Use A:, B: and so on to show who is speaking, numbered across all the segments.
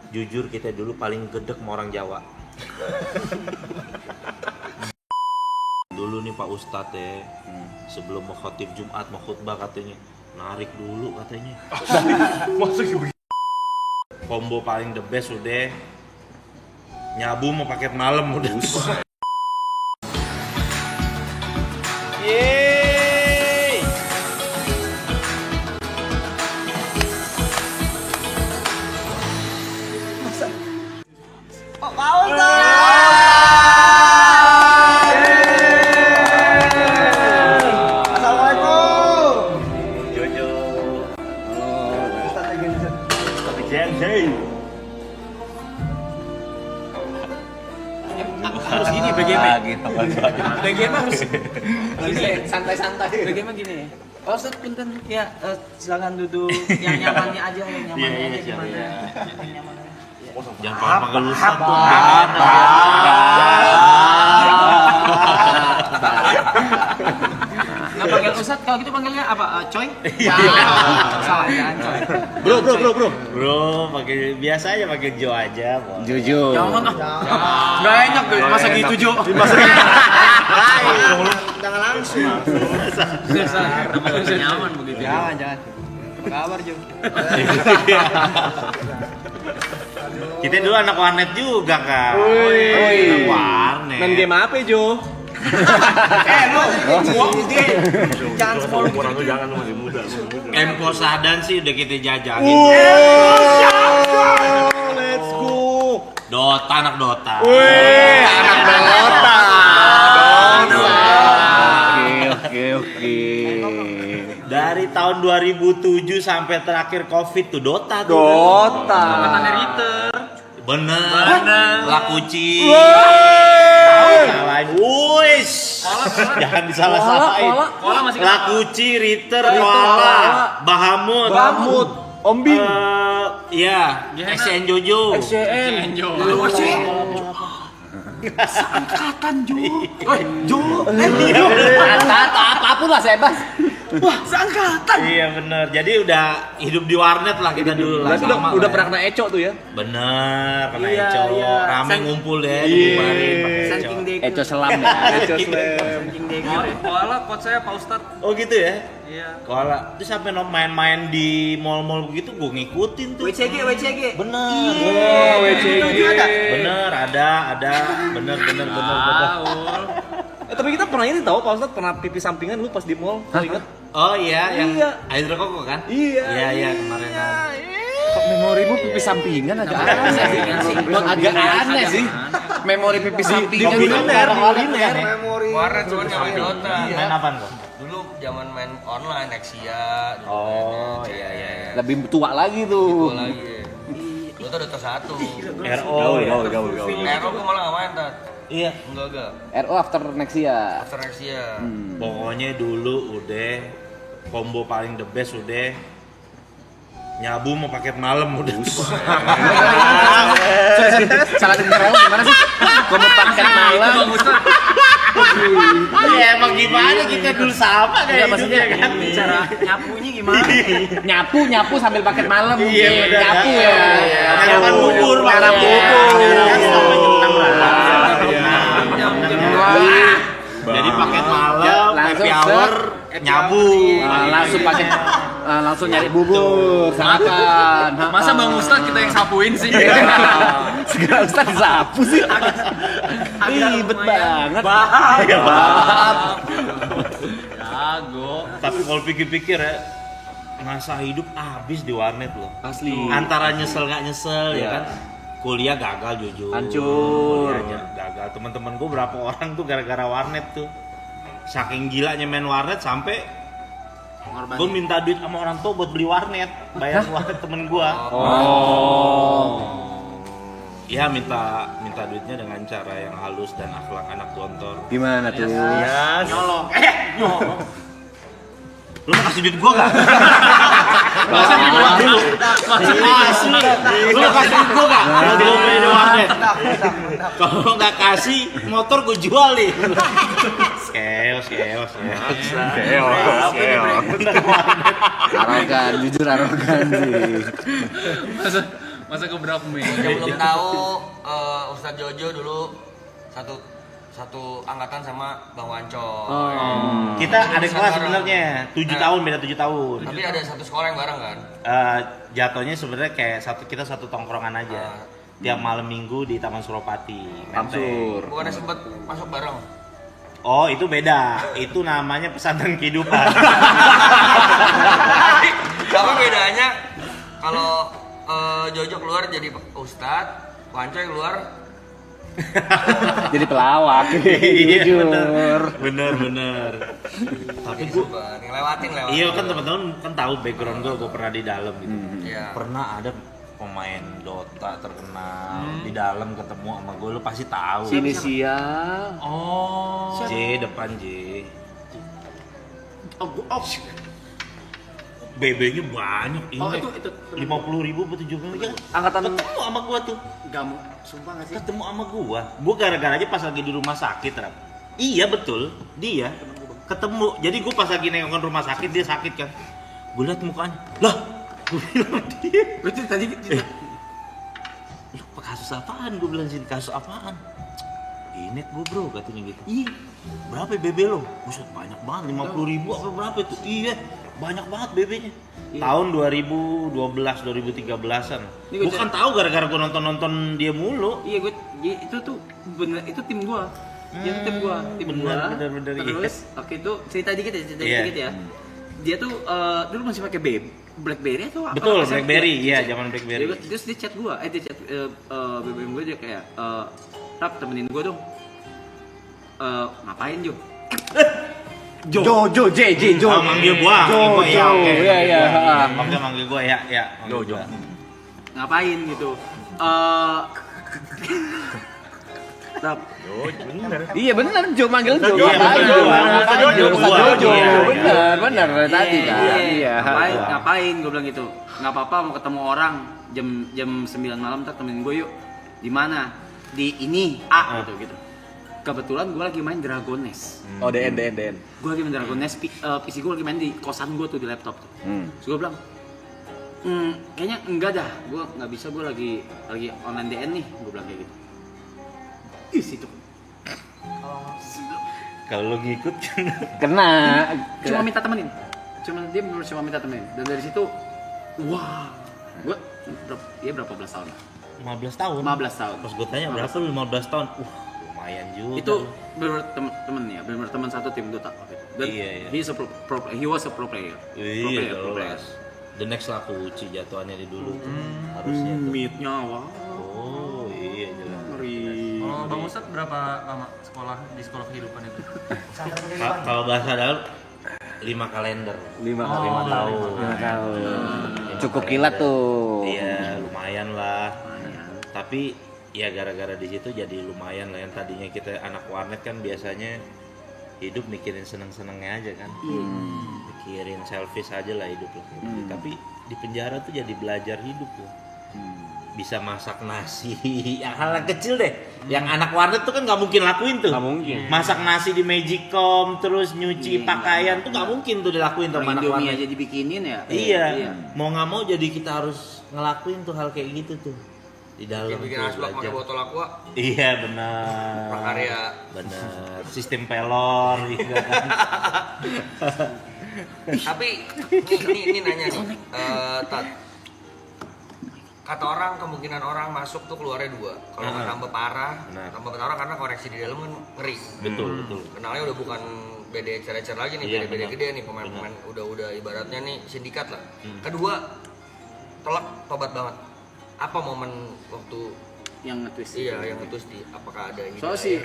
A: Jujur kita dulu paling gedek sama orang Jawa. Dulu nih Pak Ustadz ya, sebelum mau khotib Jumat, mau khutbah katanya narik dulu katanya.
B: Masuk gitu.
A: Combo paling the best udah nyabu mau paket malam udah. Yeay.
C: Oh, Paus. Assalamualaikum.
A: Jojo.
C: Ustaz Gensen.
A: Tapi Jensei.
D: Harus gini bagaimana?
B: Gitu.
D: Bagaimana harus gini, santai-santai. Bagaimana gini? Oh, Ustaz, punten. Ya, silakan duduk. Yang nyamannya aja, yang nyamannya
A: Iya,
D: aja
A: iya,
D: gimana?
A: iya.
D: Yang nyamannya.
A: Jangan panggil Ustaz tuh.
D: Nggak panggil Ustaz, kalau gitu panggilnya apa? Coy? Salah, jangan Coy.
A: Bro, pakai biasa aja pakai Jo aja, Bos.
B: Jujur.
D: Jangan ah. Nggak enak, masa gitu Jo.
C: Jangan langsung.
D: Namanya nyaman begitu.
C: Jangan. Apa kabar, Jo?
A: Kita dulu anak warnet juga, Kak.
B: Woi.
A: Anak warnet.
B: Main game apa, Jo?
C: Jangan semua lu
E: Orang tuh jangan masih muda.
A: Empo Sadan sih udah kita jajahin.
B: Let's go.
A: Dota, anak Dota.
B: Wih, anak Dota. Oke.
A: Dari tahun 2007 sampai terakhir Covid tuh Dota tuh.
B: Dota.
D: Angkatannya Ritter.
A: Bener. Lakuci. Salahin. Wuis. Jangan disalah-salahin.
D: Koala masih
A: Lakuci, Ritter, Koala, Bahamut.
B: Bamut. Ombing.
A: Iya, SCN Jojo.
B: CN.
D: Angkatan Jo. Jo.
B: Apapun lah, Sebas.
D: Wah, seangkatan.
A: Iya bener. Jadi udah hidup di warnet lah kita dulu lah.
B: Berarti
A: sama
B: udah
A: lah
B: pernah
A: ya.
B: kena eco tuh ya?
A: Bener, kena
D: Iya,
A: Eco.
D: iya.
A: Rame ngumpul deh,
B: Iya.
A: dibubarin pakai Eco.
D: Saking dek.
B: Eco selam ya. Eco selam.
D: Saking dek. Koala coach saya Pak Ustad.
A: Oh gitu ya?
D: Iya.
A: Koala. Terus sampai main-main di mall-mall begitu gue ngikutin tuh.
D: WCG.
A: Bener.
B: Oh, WCG.
A: Bener, ada. Bener.
B: Tapi kita pernah ini tahu Pak Ustadz pernah pipi sampingan lu pas di mall. Lu inget?
A: Oh iya, yang
B: Iya.
A: hidrokoko kan?
B: Iya.
A: Iya kemarin.
B: Kok memorimu pipi sampingan agak aneh sih. Agak aneh sih. Memori pipi sampingan
A: kuliner.
C: Memori.
F: Warnet cuman nggak main Dota.
A: Main apaan kok?
F: Dulu zaman main online Nexia. dulu
A: Oh
F: mainnya,
A: iya.
F: CS.
B: lebih tua lagi tuh.
F: Gua lagi. Dota 1.
A: RO.
B: Gaul.
F: Nero gua malah nggak main tat.
A: Iya.
F: Enggak.
B: RO after Nexia.
F: After Nexia.
A: Pokoknya dulu udah combo paling the best udah nyabu mau paket malam udah.
B: Salah dengar ya, gimana sih? Gua mau pakai malam.
A: Ya emang gimana kita dulu sama kayak
B: maksudnya
A: hidupnya kan.
D: Cara nyapunya gimana?
B: Nyapu sambil paket malam.
A: Iya, bener.
B: Nyapu ya.
A: Nyarapan bubur,
B: Nyarap bubur.
A: Kan sampai jam 6 lah.
B: Wah.
A: Jadi paket malam,
B: Langsung
A: happy hour, nyabu.
B: Langsung pakai langsung nyari bubur, sarapan.
D: Masa Bang Ustad kita yang sapuin sih?
B: Segala Ustaz disapu sih. Ribet banget.
A: Bahaya banget.
D: Jago.
A: Tapi kalau pikir-pikir ya, masa hidup habis di warnet loh.
B: Asli.
A: Antara nyesel nggak nyesel ya
B: Iya.
A: kan. Kuliah gagal jujur.
B: Hancur.
A: Kuliahnya gagal. Teman-teman gue berapa orang tuh gara-gara warnet tuh. Saking gilanya main warnet sampai gue minta duit sama orang tua buat beli warnet, bayar warnet temen gue. Ya minta duitnya dengan cara yang halus dan akhlak anak gontor.
B: Gimana tuh?
A: Nyolong. Lu mau kasih duit gua gak?
D: Masa gua dulu.
A: Asli. Lu mau kasih duit gua gak? Kalau gua main di warnet. Kalau nggak kasih, motor gua jual nih. Keos.
B: Arogan, jujur arogan sih. Masa gue berapa
F: Yang belum tahu Ustadz Jojo dulu satu angkatan sama Bang Wanco.
A: Kita ada kelas sebenarnya 7 tahun, beda 7 tahun.
F: Tapi ada satu sekolah yang bareng kan?
A: Jatuhnya sebenarnya kayak kita satu tongkrongan aja. Tiap malam minggu di Taman Suropati.
B: Tamsur.
F: Bukannya sempet masuk bareng?
A: Oh, itu beda. Itu namanya pesantren kehidupan.
F: Tapi bedanya kalau Jojo keluar jadi Ustadz, Wanco yang keluar
B: Jadi pelawak.
A: Iya,
B: Jujur.
A: bener. Tapi gue
F: ngelewatin.
A: iya kan teman-teman kan tahu background gue pernah di dalam gitu.
F: Iya.
A: Pernah ada pemain Dota terkenal di dalam ketemu sama gue, lu pasti tahu.
B: Inisial.
A: J depan J.
D: Oh,
A: BB-nya banyak ini.
D: Oh, itu
A: 50.000 atau 70.000 ya.
B: Angkatan
A: Ketemu sama gua tuh.
D: kamu sumpah nggak sih?
A: Ketemu sama gua. Gua gara-gara aja pas lagi di rumah sakit, Rap. Iya betul, dia ketemu. Jadi gua pas lagi nengokin rumah sakit, dia sakit kan. Gua liat mukanya. Lah, gua bilang dia.
D: Itu tadi
A: Lu kasus apaan? Gua bilang sini kasus apaan? Inet gua bro, katanya gitu. Iya. Berapa BB lo? Buset banyak banget, 50.000 apa berapa itu? Iya, banyak banget BB-nya.
D: Iya.
A: Tahun 2012, 2013-an.
D: Ini gua
A: Bukan tahu gara-gara gua nonton dia mulu.
D: Iya itu tuh bener itu tim gua. Dia tuh tim gua,
A: bener,
D: Terus waktu itu cerita dikit
A: Iya.
D: ya. Dia tuh dulu masih pakai BlackBerry atau apa?
A: Betul,
D: SMP?
A: BlackBerry, iya zaman BlackBerry.
D: Terus dia chat gua, dia chat BBM gua, dia kayak Rap temenin gua dong. Ngapain Jo?
B: Jo, J.
A: Oh, manggil gua.
B: Jo,
A: Gua, ya,
B: Jo,
A: oke.
B: iya.
A: Oke, manggil gua ya. manggil
B: Jo.
A: gua.
D: Ngapain gitu? Rap,
B: Iya benar, Jo manggil Jo.
A: Iya, bener, Jo.
B: Ustaz
A: Jo,
B: Jo.
A: iya.
B: Benar tadi kan. Iya.
D: Ngapain? Gue bilang gitu. Nggak apa-apa mau ketemu orang jam 9 malam ntar temenin gue yuk. Di mana? Di ini A gitu. Kebetulan gue lagi main Dragon Nest.
B: Oh, DN.
D: Gue lagi main Dragon Nest, PC gue lagi main di kosan gue tuh di laptop tuh. Terus gue bilang, kayaknya enggak dah. Gue nggak bisa, gue lagi online DN nih. Gue bilang kayak gitu. Ih situ.
A: Kalau lu ngikut
B: Kena.
D: Cuma minta temenin. Dia bener cuma minta temenin. Dan dari situ, wah, gue berapa belas tahun?
A: 15 tahun.
D: 15 tahun.
A: Pas gua tanya berapa lu 15 tahun? Lumayan juga.
D: Itu bener temen ya, bener teman satu tim Dota waktu itu. Dan
A: Iya.
D: he was a pro player.
A: Iya,
D: Pro player.
A: jelas. The next lah Uci jatuhannya di dulu tuh. Harusnya tuh.
D: Meet-nya wah.
A: Oh, iya jelas.
D: Ngeri.
E: Kalau Bang Ustadz berapa lama di sekolah kehidupan itu?
A: Kalau bahasa dalam 5 kalender.
B: 5
E: Oh,
A: tahun.
B: 5 tahun. Cukup kilat tuh.
A: Iya, lumayan lah. Tapi ya gara-gara di situ jadi lumayan lah. Yang tadinya kita anak warnet kan biasanya hidup mikirin seneng-senengnya aja kan. Mikirin selfish aja lah hidup lah. Tapi di penjara tuh jadi belajar hidup loh. Bisa masak nasi, yang hal kecil deh. Yang anak warnet tuh kan nggak mungkin lakuin tuh.
B: Nggak mungkin.
A: Masak nasi di Magicom, terus nyuci pakaian tuh nggak mungkin tuh dilakuin sama anak
D: Indomie
A: warnet.
D: aja dibikinin ya.
A: Iya, mau nggak mau jadi kita harus ngelakuin tuh hal kayak gitu tuh di dalam
F: Dia bikin
A: tuh
F: asbak pakai
A: belajar.
F: botol aqua.
A: Iya benar.
F: Prakarya.
A: Benar. Sistem pelor, iya kan.
F: Tapi ini nanya nih, Tat. Kata orang kemungkinan orang masuk tuh keluarnya 2. Kalau nggak tambah parah,
A: Benar.
F: tambah parah karena koneksi di dalam kan ngeri.
A: Betul.
F: Kenalnya udah bukan BD cecer lagi nih,
A: Iya,
F: BD
A: benar.
F: gede nih, pemain-pemain udah ibaratnya nih sindikat lah. Kedua, telak tobat banget. Apa momen waktu
D: Yang nge-twist.
F: yang ngetus di apakah ada hidayah?
D: Soalnya sih,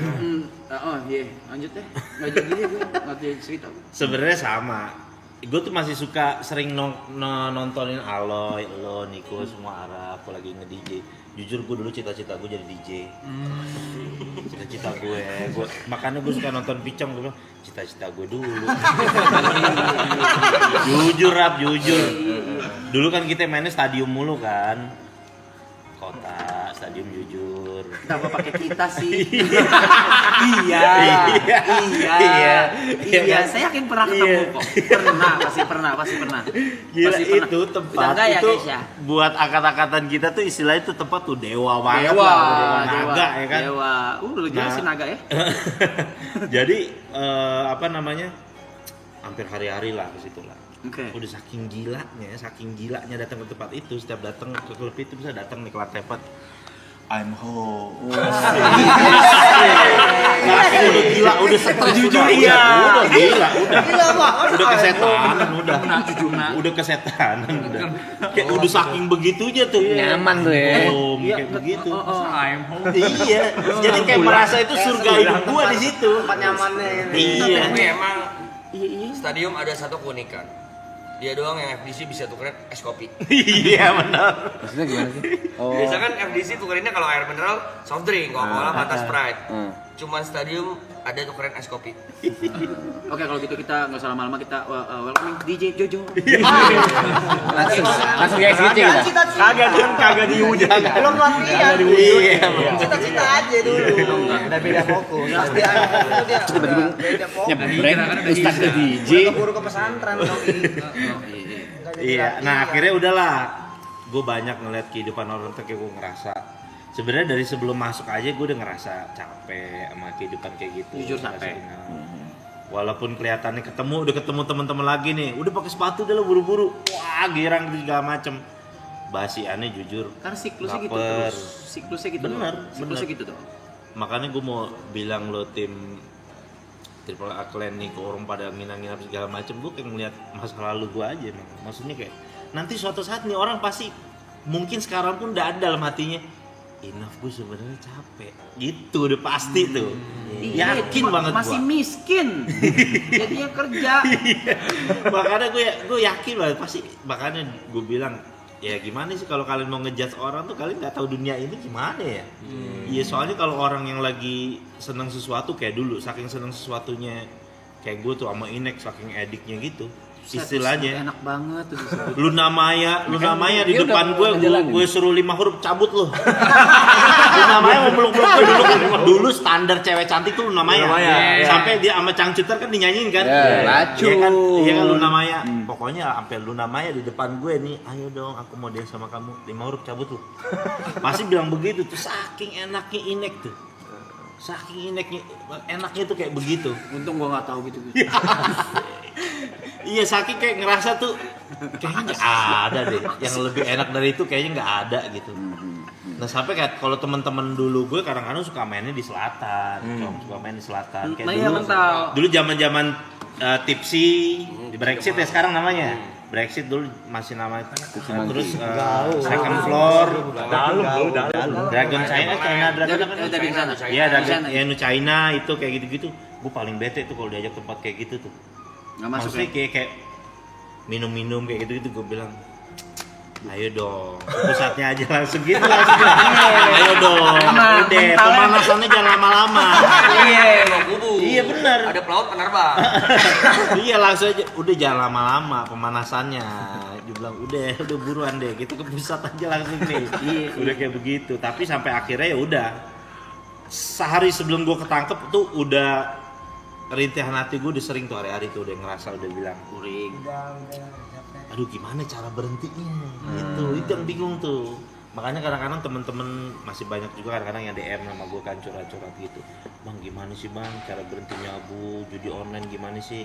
D: iya, lanjut deh. Nggak jadi deh gue, nggak jadi cerita.
A: Sebenarnya sama. Gue tuh masih suka sering nontonin Aloy, lo, Niko, semua Arab, apalagi nge-DJ. Jujur gue dulu cita-cita gue jadi DJ. Cita-cita gue makanya gue suka nonton Picong, gue bilang cita-cita gue dulu. Jujur. Dulu kan kita mainnya stadium mulu kan. Kota, stadium jujur.
D: Kenapa pakai kita sih?
A: Iya.
D: Iya. Saya yakin pernah ketemu kok. Pasti pernah.
A: Gila
D: Pasti pernah.
A: itu tempat
G: Udah enggak ya,
A: itu
G: guys, ya?
A: buat angkat-angkatan kita tuh istilahnya itu tempat tuh dewa banget
D: Dewa,
A: lah, naga ya kan.
D: Dewa. Lu jelasin naga ya.
A: Jadi apa namanya? Hampir hari-hari lah ke situ lah.
D: Oke.
A: Udah saking gilanya datang ke tempat itu, setiap datang ke klub itu bisa datang nih ke lantai 4. I'm home. Udah gila, udah stres
D: Jujur,
A: udah,
D: iya.
A: udah gila, udah
C: Gila,
A: kesetanan, udah
D: Jujur.
A: udah kesetanan, udah kayak udah saking begitunya tuh.
B: Nyaman tuh ya.
A: Home, kayak begitu.
E: I'm home.
A: Iya, jadi kayak merasa itu surga hidup gua di situ.
C: Tempat nyamannya ini.
A: Iya.
F: Tapi emang stadium ada satu keunikan. Dia doang yang FDC bisa tukerin es kopi.
A: Iya benar.
B: Maksudnya gimana sih? Oh.
F: Biasa kan FDC tukerinnya kalau air mineral, soft drink, Coca-Cola, Fanta, Sprite. Cuman stadium ada tukerin es kopi.
D: Oke, kalau gitu kita nggak usah lama-lama, kita welcoming DJ Jojo.
B: Langsung kayak switching lah.
A: Kagak diujang.
C: Belum latihan.
A: Iya.
C: Cita-cita aja dulu. Udah beda fokus. Pasti anak itu dia.
B: Tiba-tiba
C: Beda fokus.
B: nyebreng Ustadz ke DJ.
C: Udah keburu ke pesantren dong.
A: Iya, nah akhirnya udahlah. Gue banyak ngeliat kehidupan orang tuh kayak gue ngerasa. Sebenarnya dari sebelum masuk aja gue udah ngerasa capek sama kehidupan kayak gitu.
D: Jujur capek.
A: Walaupun kelihatannya udah ketemu teman-teman lagi nih, udah pakai sepatu udah lo buru-buru, wah girang segala macem. Basiannya jujur.
D: Karena siklusnya gitu
A: baper.
D: terus. Siklusnya gitu.
A: Bener,
D: Siklusnya
A: bener.
D: gitu tuh.
A: Makanya gue mau bilang lo tim Triple A Clan nih, ke orang pada nginang-nginap segala macem, gue kayak ngeliat masa lalu gue aja emang. Maksudnya kayak nanti suatu saat nih orang pasti mungkin sekarang pun udah ada dalam hatinya, enough, gue sebenarnya capek gitu, udah pasti tuh. Yakin banget
D: masih
A: gua.
D: miskin. Jadinya kerja.
A: Makanya gue yakin banget pasti. Makanya gue bilang ya gimana sih kalau kalian mau ngejudge orang tuh kalian nggak tahu dunia ini gimana ya. Iya soalnya kalau orang yang lagi seneng sesuatu kayak dulu, saking seneng sesuatunya kayak gue tuh sama Inek saking ediknya gitu. Istilahnya
D: enak banget tuh disebut.
A: Luna Maya di
B: dia
A: depan
B: udah ngejalanin.
A: gue suruh 5 huruf cabut loh. Luna Maya mau meluk-meluk gue dulu standar cewek cantik tuh Luna Maya. Sampai dia sama Cangcuter kan dinyanyiin kan.
B: Lacu.
A: Iya kan, iya kan Luna Maya. Pokoknya sampai Luna Maya di depan gue nih, ayo dong aku mau dance sama kamu, 5 huruf cabut loh. Masih bilang begitu tuh, saking enaknya Inek tuh. Saking enaknya tuh kayak begitu.
D: Untung gua nggak tahu gitu.
A: Iya, saking kayak ngerasa tuh kayaknya nggak ada deh yang lebih enak dari itu, kayaknya nggak ada gitu. Nah sampai kayak kalau teman-teman dulu gue kadang-kadang suka mainnya di selatan, suka main di selatan. Kayak
D: Nah, iya, mental.
A: dulu zaman-zaman tipsy di Brexit ya sekarang namanya. Brexit dulu masih namanya. Terus second floor, Dragon China
D: Dari sana.
A: Iya,
D: Di sana,
A: Dragon China itu kayak gitu-gitu. Gue paling bete tuh kalau diajak tempat kayak gitu tuh.
D: Nggak masuk
A: Maksudnya
D: ya?
A: kayak minum-minum kayak gitu gue bilang, ayo dong, pusatnya aja langsung gitu langsung. Ayo dong, udah pemanasannya jangan lama-lama. Iya benar.
F: Ada pelaut penerbang.
A: Iya langsung aja, udah jangan lama-lama pemanasannya. Dia bilang udah buruan deh, gitu ke pusat aja langsung nih. Udah kayak begitu. Tapi sampai akhirnya ya udah. Sehari sebelum gue ketangkep tuh udah rintihan hati gue udah sering tuh hari-hari tuh udah ngerasa udah bilang kuring. Aduh gimana cara berhentinya itu yang bingung tuh. Makanya kadang-kadang temen-temen masih banyak juga kadang-kadang yang DM sama gue kan curhat-curhat gitu, bang gimana sih bang cara berhentinya bu judi online gimana sih.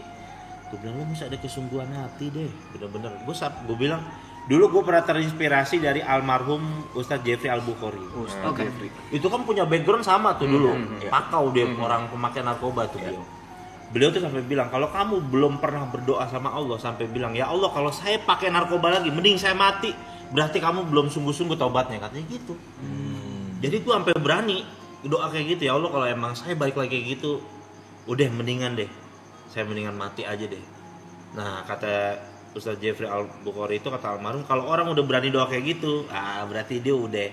A: Gue bilang lu mesti ada kesungguhan hati deh, bener-bener. Gue bilang dulu gue pernah terinspirasi dari almarhum Ustadz Jeffrey Al-Bukhari.
D: Oke.
A: Itu kan punya background sama tuh dulu, pakau dia orang pemakai narkoba tuh dia. Beliau tuh sampai bilang kalau kamu belum pernah berdoa sama Allah sampai bilang ya Allah kalau saya pakai narkoba lagi mending saya mati, berarti kamu belum sungguh-sungguh taubatnya, katanya gitu. Jadi gue sampai berani doa kayak gitu, ya Allah kalau emang saya balik lagi kayak gitu udah mendingan deh saya mendingan mati aja deh. Nah kata Ustadz Jeffrey Al-Bukhari itu, kata almarhum, kalau orang udah berani doa kayak gitu berarti dia udah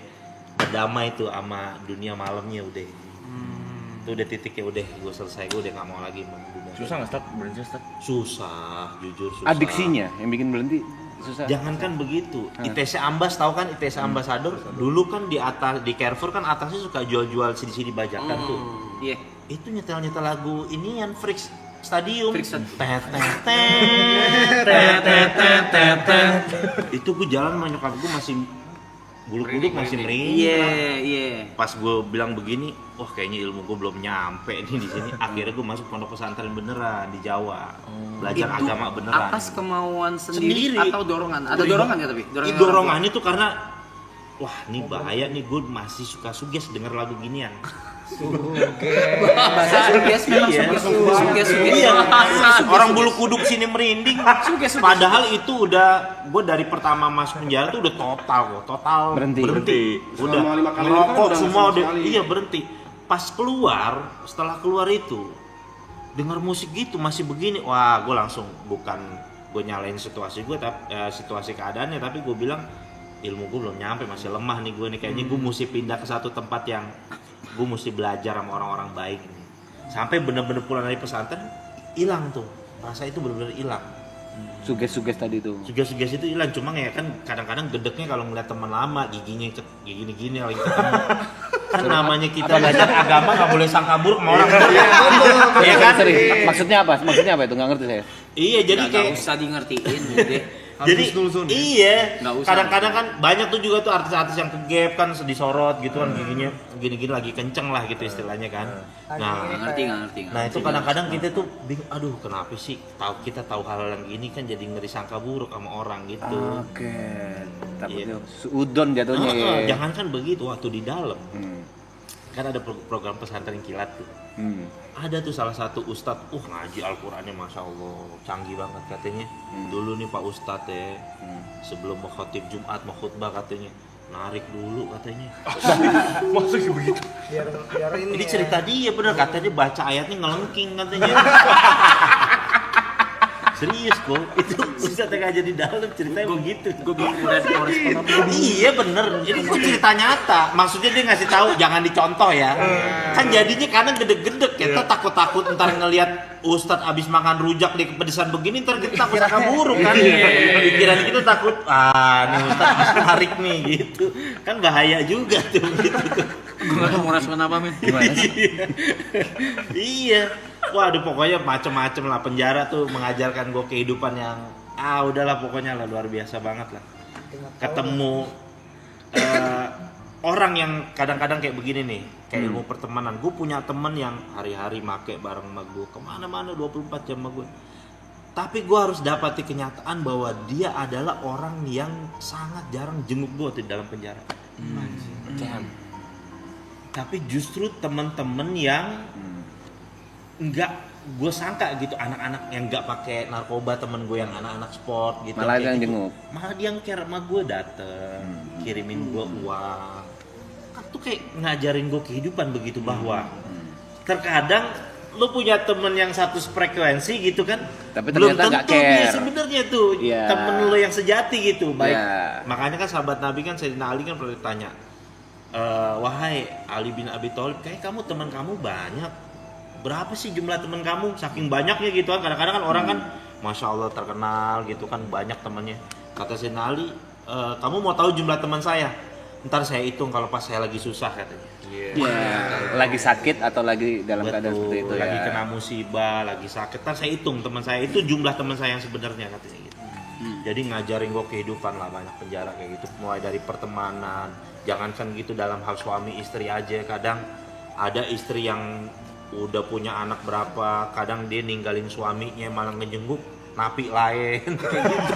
A: berdamai tuh sama dunia malamnya udah. Itu udah titiknya udah gue selesai, gue udah nggak mau lagi sama dunia.
B: Susah nggak Ustadz? Berhenti Ustadz?
A: Susah, jujur susah.
B: Adiksinya yang bikin berhenti? susah.
A: Jangankan begitu, ITC Ambas tahu kan ITC Ambassador? Dulu kan di atas di Carrefour kan atasnya suka jual-jual CD bajakan tuh.
D: Iya.
A: Itu nyetel lagu ini yang Freaks Stadium.
D: Freaks Stadium.
A: Itu gue jalan sama nyokap gue masih bulu kuduk masih merinding.
D: Iya.
A: Pas gue bilang begini, wah kayaknya ilmu gue belum nyampe nih di sini. Akhirnya gue masuk pondok pesantren beneran di Jawa, belajar
D: Itu
A: agama beneran.
D: atas kemauan sendiri atau dorongan? Ada
A: Itu
D: dorongan ya tapi?
A: Dorongannya tuh karena wah ini bahaya nih, gue masih suka suges denger lagu ginian.
D: Bahasa suges memang
A: Iya.
D: suges.
A: Iya, orang bulu kuduk sini merinding. Padahal itu udah gue dari pertama masuk penjara tuh udah total berhenti. Udah
B: Selama 5 kali
A: ngerokok
B: kan udah
A: semua
B: sama
A: udah
B: sekali.
A: iya berhenti. Pas setelah keluar itu dengar musik gitu masih begini, wah gue langsung bukan gue nyalain situasi gue tapi situasi keadaannya, tapi gue bilang ilmu gue belum nyampe, masih lemah nih gue nih, kayaknya gue mesti pindah ke satu tempat yang gue mesti belajar sama orang-orang baik nih. Sampai bener-bener pulang dari pesantren hilang tuh rasa itu, bener-bener hilang.
B: Suges tadi tuh.
A: Suges itu hilang, cuma ya kan kadang-kadang gedeknya kalau ngeliat teman lama giginya gini lagi ketemu. Kan namanya kita belajar agama nggak boleh sangka buruk sama orang. Iya kan?
B: Maksudnya apa itu? Nggak ngerti saya.
A: Iya, jadi
D: Nggak
A: kayak
D: usah di ngertiin deh.
A: jadi iya,
D: Nggak usah.
A: kadang-kadang kan banyak tuh juga tuh artis-artis yang ke gap kan disorot gitu kan, giginya gini-gini lagi kenceng lah gitu istilahnya kan. Nah,
D: Nggak ngerti.
A: nah itu kadang-kadang kita tuh bingung, aduh kenapa sih kita tahu hal yang gini kan jadi ngeri sangka buruk sama orang gitu.
B: Oke. Takutnya
A: Iya.
B: udon jatuhnya ya.
A: Jangan kan begitu waktu di dalam.
B: Hmm.
A: Kan ada program pesantren kilat tuh. Ada tuh salah satu ustadz, ngaji Al-Qurannya Masya Allah, canggih banget katanya. Dulu nih Pak Ustadz ya, sebelum mau khotib Jumat, mau khutbah katanya, narik dulu katanya.
B: Maksudnya begitu.
C: Biar
A: Ini cerita dia bener, katanya baca ayatnya ngelengking katanya. Serius kok, itu Ustadz yang aja di dalam ceritanya begitu.
D: Gue bingung respon apa.
A: Iya bener, ini kok cerita nyata. Maksudnya dia ngasih tahu jangan dicontoh ya. Kan jadinya karena gede-gede kita takut-takut ntar ngelihat Ustadz abis makan rujak di kepedesan begini, ntar kita takut sangka buruk kan. Pikiran kita takut, nih Ustadz abis tarik nih gitu. Kan bahaya juga tuh gitu.
D: Gue nggak tahu mau respon apa men.
B: Gimana sih?
A: Iya. Waduh pokoknya macem-macem lah, penjara tuh mengajarkan gue kehidupan yang udahlah pokoknya lah luar biasa banget lah. Ketemu orang yang kadang-kadang kayak begini nih, kayak ilmu pertemanan. Gue punya temen yang hari-hari make bareng sama gue, kemana-mana 24 jam sama gue. Tapi gue harus dapati kenyataan bahwa dia adalah orang yang sangat jarang jenguk gue di dalam penjara. Tapi justru temen-temen yang enggak gue sangka gitu, anak-anak yang enggak pakai narkoba, temen gue yang anak-anak sport gitu,
B: Malah
A: kayak
B: yang
A: gitu.
B: jenguk.
A: Malah dia yang care sama gue, dateng kirimin gue uang kan, tuh kayak ngajarin gue kehidupan begitu, bahwa terkadang lu punya temen yang satu frekuensi gitu kan,
B: Tapi
A: belum
B: ternyata nggak
A: tentu dia
B: care.
A: sebenarnya tuh temen lu yang sejati gitu. Baik, makanya kan sahabat Nabi kan Sayyidina Ali kan pernah ditanya, wahai Ali bin Abi Thalib, kayak kamu teman kamu banyak, berapa sih jumlah teman kamu? Saking banyaknya gitu kan, kadang-kadang kan orang kan Masya Allah terkenal gitu kan, banyak temannya. Kata Sayyidina Ali, kamu mau tahu jumlah teman saya? Ntar saya hitung kalau pas saya lagi susah katanya.
B: Lagi sakit atau lagi dalam keadaan seperti itu
A: lagi
B: ya.
A: kena musibah, lagi sakit, ntar saya hitung teman saya itu jumlah teman saya yang sebenarnya katanya gitu. Jadi ngajarin gue kehidupan lah, banyak penjara kayak gitu, mulai dari pertemanan, jangankan gitu dalam hal suami istri aja, kadang ada istri yang udah punya anak berapa, kadang dia ninggalin suaminya malah ngejenguk napi lain kayak gitu.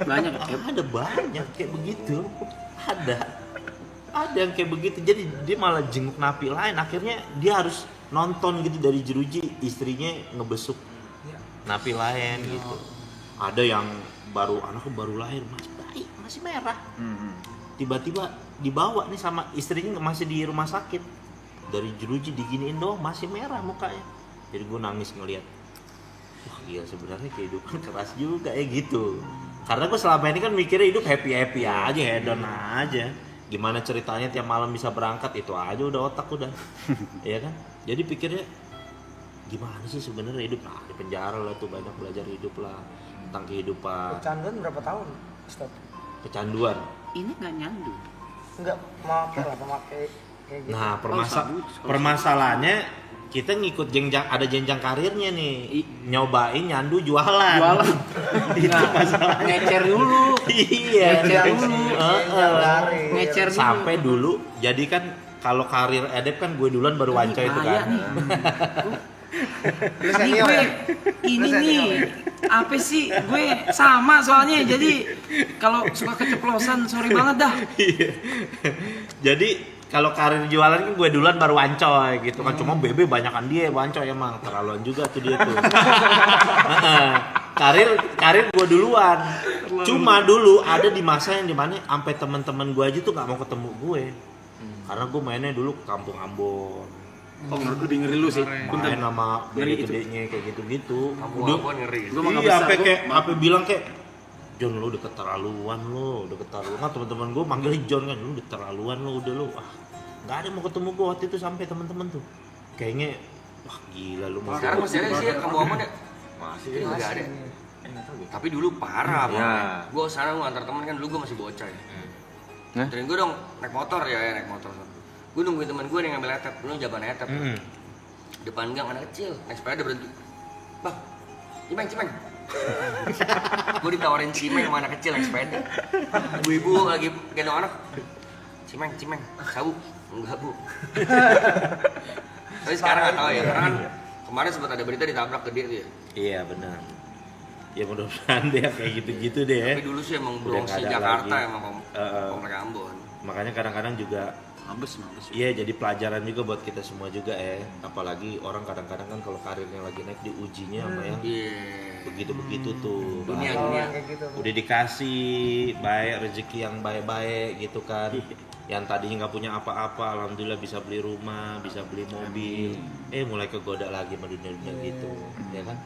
D: Banyak.
A: Ada banyak kayak begitu, ada yang kayak begitu, jadi dia malah jenguk napi lain, akhirnya dia harus nonton gitu dari jeruji istrinya ngebesuk napi lain gitu. Ada yang anaknya baru lahir, masih bayi, masih merah, tiba-tiba dibawa nih sama istrinya, masih di rumah sakit, dari jeruji diginiin doang masih merah mukanya. Jadi gue nangis ngeliat, wah gila sebenarnya kehidupan keras juga ya gitu. Karena gue selama ini kan mikirnya hidup happy aja, hedon aja. Gimana ceritanya tiap malam bisa berangkat, itu aja udah otak udah. Iya kan? Jadi pikirnya gimana sih sebenarnya hidup? Nah di penjara lah tuh banyak belajar hidup lah, tentang kehidupan.
C: Bercandaan berapa tahun? Stop.
A: Kecanduan.
D: Ini nggak nyandu.
C: Enggak memakai kayak gitu.
A: Nah,
D: sabut.
A: permasalahannya kita ngikut ada jenjang karirnya nih. Nyobain nyandu jualan. Itu masalahnya.
D: Ngecer dulu.
A: Iya.
D: Ngecer dulu. Ngecer dulu.
A: Sampai dulu. Jadi kan kalau karir edep kan gue duluan baru Wanco itu kan.
D: Ini gue, ini nih, apa sih? Gue sama soalnya, jadi kalau suka keceplosan, sorry banget dah.
A: Jadi kalau karir jualan kan gue duluan baru Wancoy gitu kan. Cuma BB banyakan dia Wancoy emang terlaluan juga tuh dia tuh. karir gue duluan. Cuma dulu ada di masa yang dimana sampai teman-teman gue aja tuh nggak mau ketemu gue. Karena gue mainnya dulu ke Kampung Ambon.
D: Oh, lebih ngeri lu sih.
A: Main sama gede-gedenya kayak gitu-gitu.
F: Kamu
A: Udah,
F: apa ngeri?
D: Gua mah nggak
A: iya,
D: bisa,
A: sampai
D: gua-
A: kayak apa bilang kayak John lu udah keterlaluan lu, udah keterlaluan. Kan teman-teman gue manggil John kan, lu udah keterlaluan lu, udah lu. Wah, nggak ada yang mau ketemu gue waktu itu sampai teman-teman tuh. Kayaknya wah gila lu mau.
F: Sekarang masih ada sih kamu apa deh? Masih nggak ada. Tapi dulu parah
B: Ya.
F: banget. Gue sekarang antar teman kan dulu gue masih bocah ya.
B: Hah?
F: Dan gue dong naik motor ya naik motor. Gue nungguin teman gue yang ngambil etep, dulu jaban etep. Depan gang anak kecil, naik sepeda berhenti. Bang, cimeng. Gue ditawarin cimeng sama anak kecil naik sepeda. Ibu-ibu lagi gendong anak. Cimeng, sabu. Enggak, Bu. Tapi sekarang nggak tahu ya, karena kan kemarin sempat ada berita ditabrak gede tuh ya.
A: Iya benar. Ya mudah-mudahan deh kayak gitu-gitu deh.
F: Tapi dulu sih emang
A: Udah
F: Bronx
A: nggak ada
F: Jakarta
A: lagi.
F: emang komplek Ambon.
A: Makanya kadang-kadang juga
D: Mabes.
A: iya jadi pelajaran juga buat kita semua juga apalagi orang kadang-kadang kan kalau karirnya lagi naik diujinya sama yang
F: Iya.
A: begitu-begitu tuh.
F: Dunia.
C: Kayak gitu.
A: Udah dikasih baik rezeki yang baik-baik gitu kan. Yang tadinya nggak punya apa-apa, alhamdulillah bisa beli rumah, bisa beli mobil. Mulai kegoda lagi sama dunia-dunia gitu, ya kan?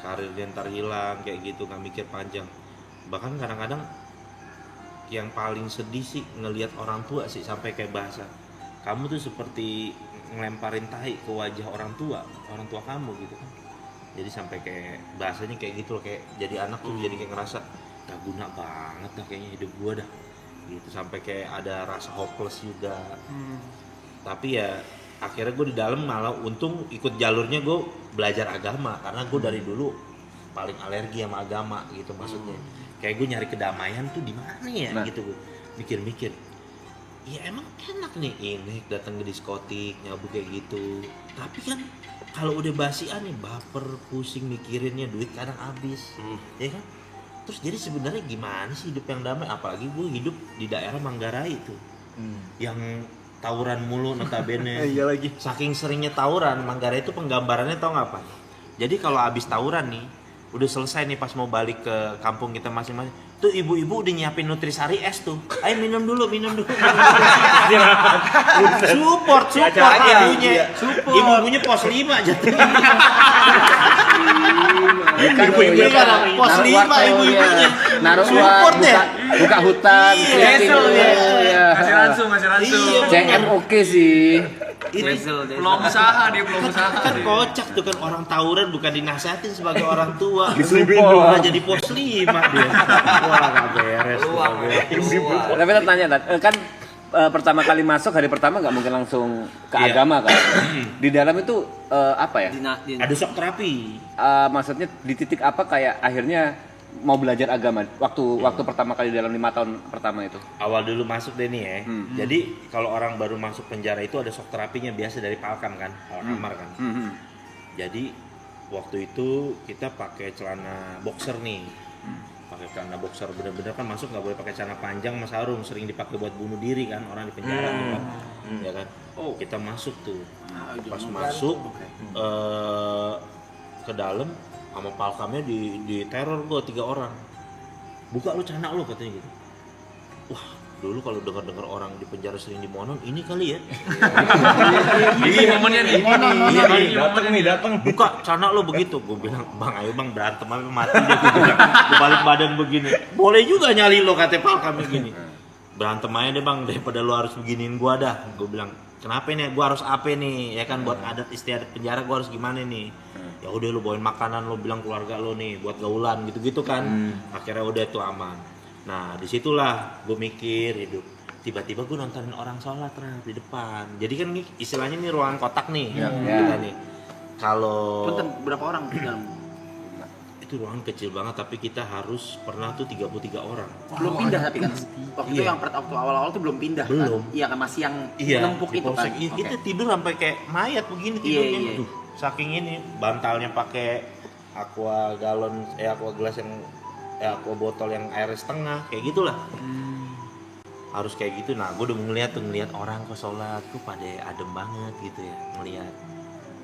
A: Karirnya ntar hilang kayak gitu, nggak mikir panjang. Bahkan kadang-kadang yang paling sedih sih ngelihat orang tua sih sampai kayak bahasa kamu tuh seperti ngelemparin tahi ke wajah orang tua kamu gitu kan. Jadi sampai kayak bahasanya kayak gitu loh, kayak jadi anak tuh jadi kayak ngerasa gak guna banget dah kayaknya hidup gua dah gitu, sampai kayak ada rasa hopeless juga. Tapi ya akhirnya gue di dalam malah untung ikut jalurnya gue belajar agama karena gue dari dulu paling alergi sama agama gitu maksudnya. Kayak gue nyari kedamaian tuh di mana ya gitu gue mikir-mikir. Ya emang enak nih ini datang ke diskotik nyabu kayak gitu. Tapi kan kalau udah basian nih baper pusing mikirinnya, duit kadang habis. Ya kan? Terus jadi sebenarnya gimana sih hidup yang damai? Apalagi gue hidup di daerah Manggarai tuh. Yang tawuran mulu notabene.
B: Iya lagi.
A: Saking seringnya tawuran, Manggarai itu penggambarannya tau nggak apa? Jadi kalau habis tawuran nih, udah selesai nih pas mau balik ke kampung kita masing-masing, tuh ibu-ibu udah nyiapin nutrisari es tuh. Ayo minum dulu. support ibunya. Ibu-ibunya pos 5 jatuhnya. Ibu-ibunya kan pos 5 ibu-ibunya.
B: Naruh
A: support deh.
B: buka hutan,
A: Bezel ya.
E: Masih langsung.
A: Iya,
B: CM oke sih.
E: Belum usaha dia.
A: Kan kocak tuh kan orang tawuran bukan dinasihatin sebagai orang tua.
B: Disupport.
A: Malah jadi pos 5 dia. Wah, gak beres.
B: Tapi tanya kan pertama kali masuk hari pertama nggak mungkin langsung ke
A: Iya.
B: agama kan? Di dalam itu apa ya?
A: Ada shock terapi.
B: Maksudnya di titik apa kayak akhirnya mau belajar agama waktu pertama kali dalam 5 tahun pertama itu?
A: Awal dulu masuk deh nih ya. Jadi kalau orang baru masuk penjara itu ada shock terapinya biasa dari Palkam kan, Alkamar kan. Jadi waktu itu kita pakai celana boxer nih. Pakai celana boxer bener-bener kan masuk nggak boleh pakai celana panjang sama sarung, sering dipakai buat bunuh diri kan orang di penjara tuh kan. Ya kan. Oh, kita masuk tuh. Pas masuk ke dalam sama Palkamnya di teror gue 3 orang. Buka lu celana lu katanya gitu. Wah, dulu kalau dengar orang di penjara sering dimonon, ini kali ya.
E: Ini momennya nih. Ini
B: datang.
A: Buka celana lu begitu. Gue bilang, "Bang, ayo Bang berantem sampai mati deh." Gue balik badan begini. Boleh juga nyali lo kata Palkam gini. Berantem aja deh Bang, daripada lu harus beginiin gua dah. Gue bilang, "Kenapa nih? Gua harus apa nih? Ya kan buat adat istiadat penjara gua harus gimana nih?" Ya udah lu bawain makanan, lu bilang keluarga lu nih buat gaulan gitu-gitu kan. Akhirnya udah itu aman. Nah disitulah gue mikir hidup. Tiba-tiba gue nontonin orang sholat di depan. Jadi kan nih istilahnya nih ruangan kotak nih. Kita nih. Kalau
D: Punten, berapa orang di dalam?
A: itu ruangan kecil banget tapi kita harus pernah tuh 33 orang.
D: Belum pindah tapi kan waktu itu
A: Iya.
D: yang waktu awal-awal tuh belum pindah
A: Belum.
D: kan? Iya kan masih yang
A: Iya,
D: nempuk
A: di
D: itu kan.
A: polsek. Iya, kita tidur sampai kayak mayat begini
D: Iya,
A: tidurnya.
D: iya.
A: Aduh, saking ini bantalnya pakai aqua gelas yang aqua botol yang air setengah kayak gitulah. Harus kayak gitu. Nah, gue udah ngeliat orang kok sholat tuh pada adem banget gitu ya ngeliat.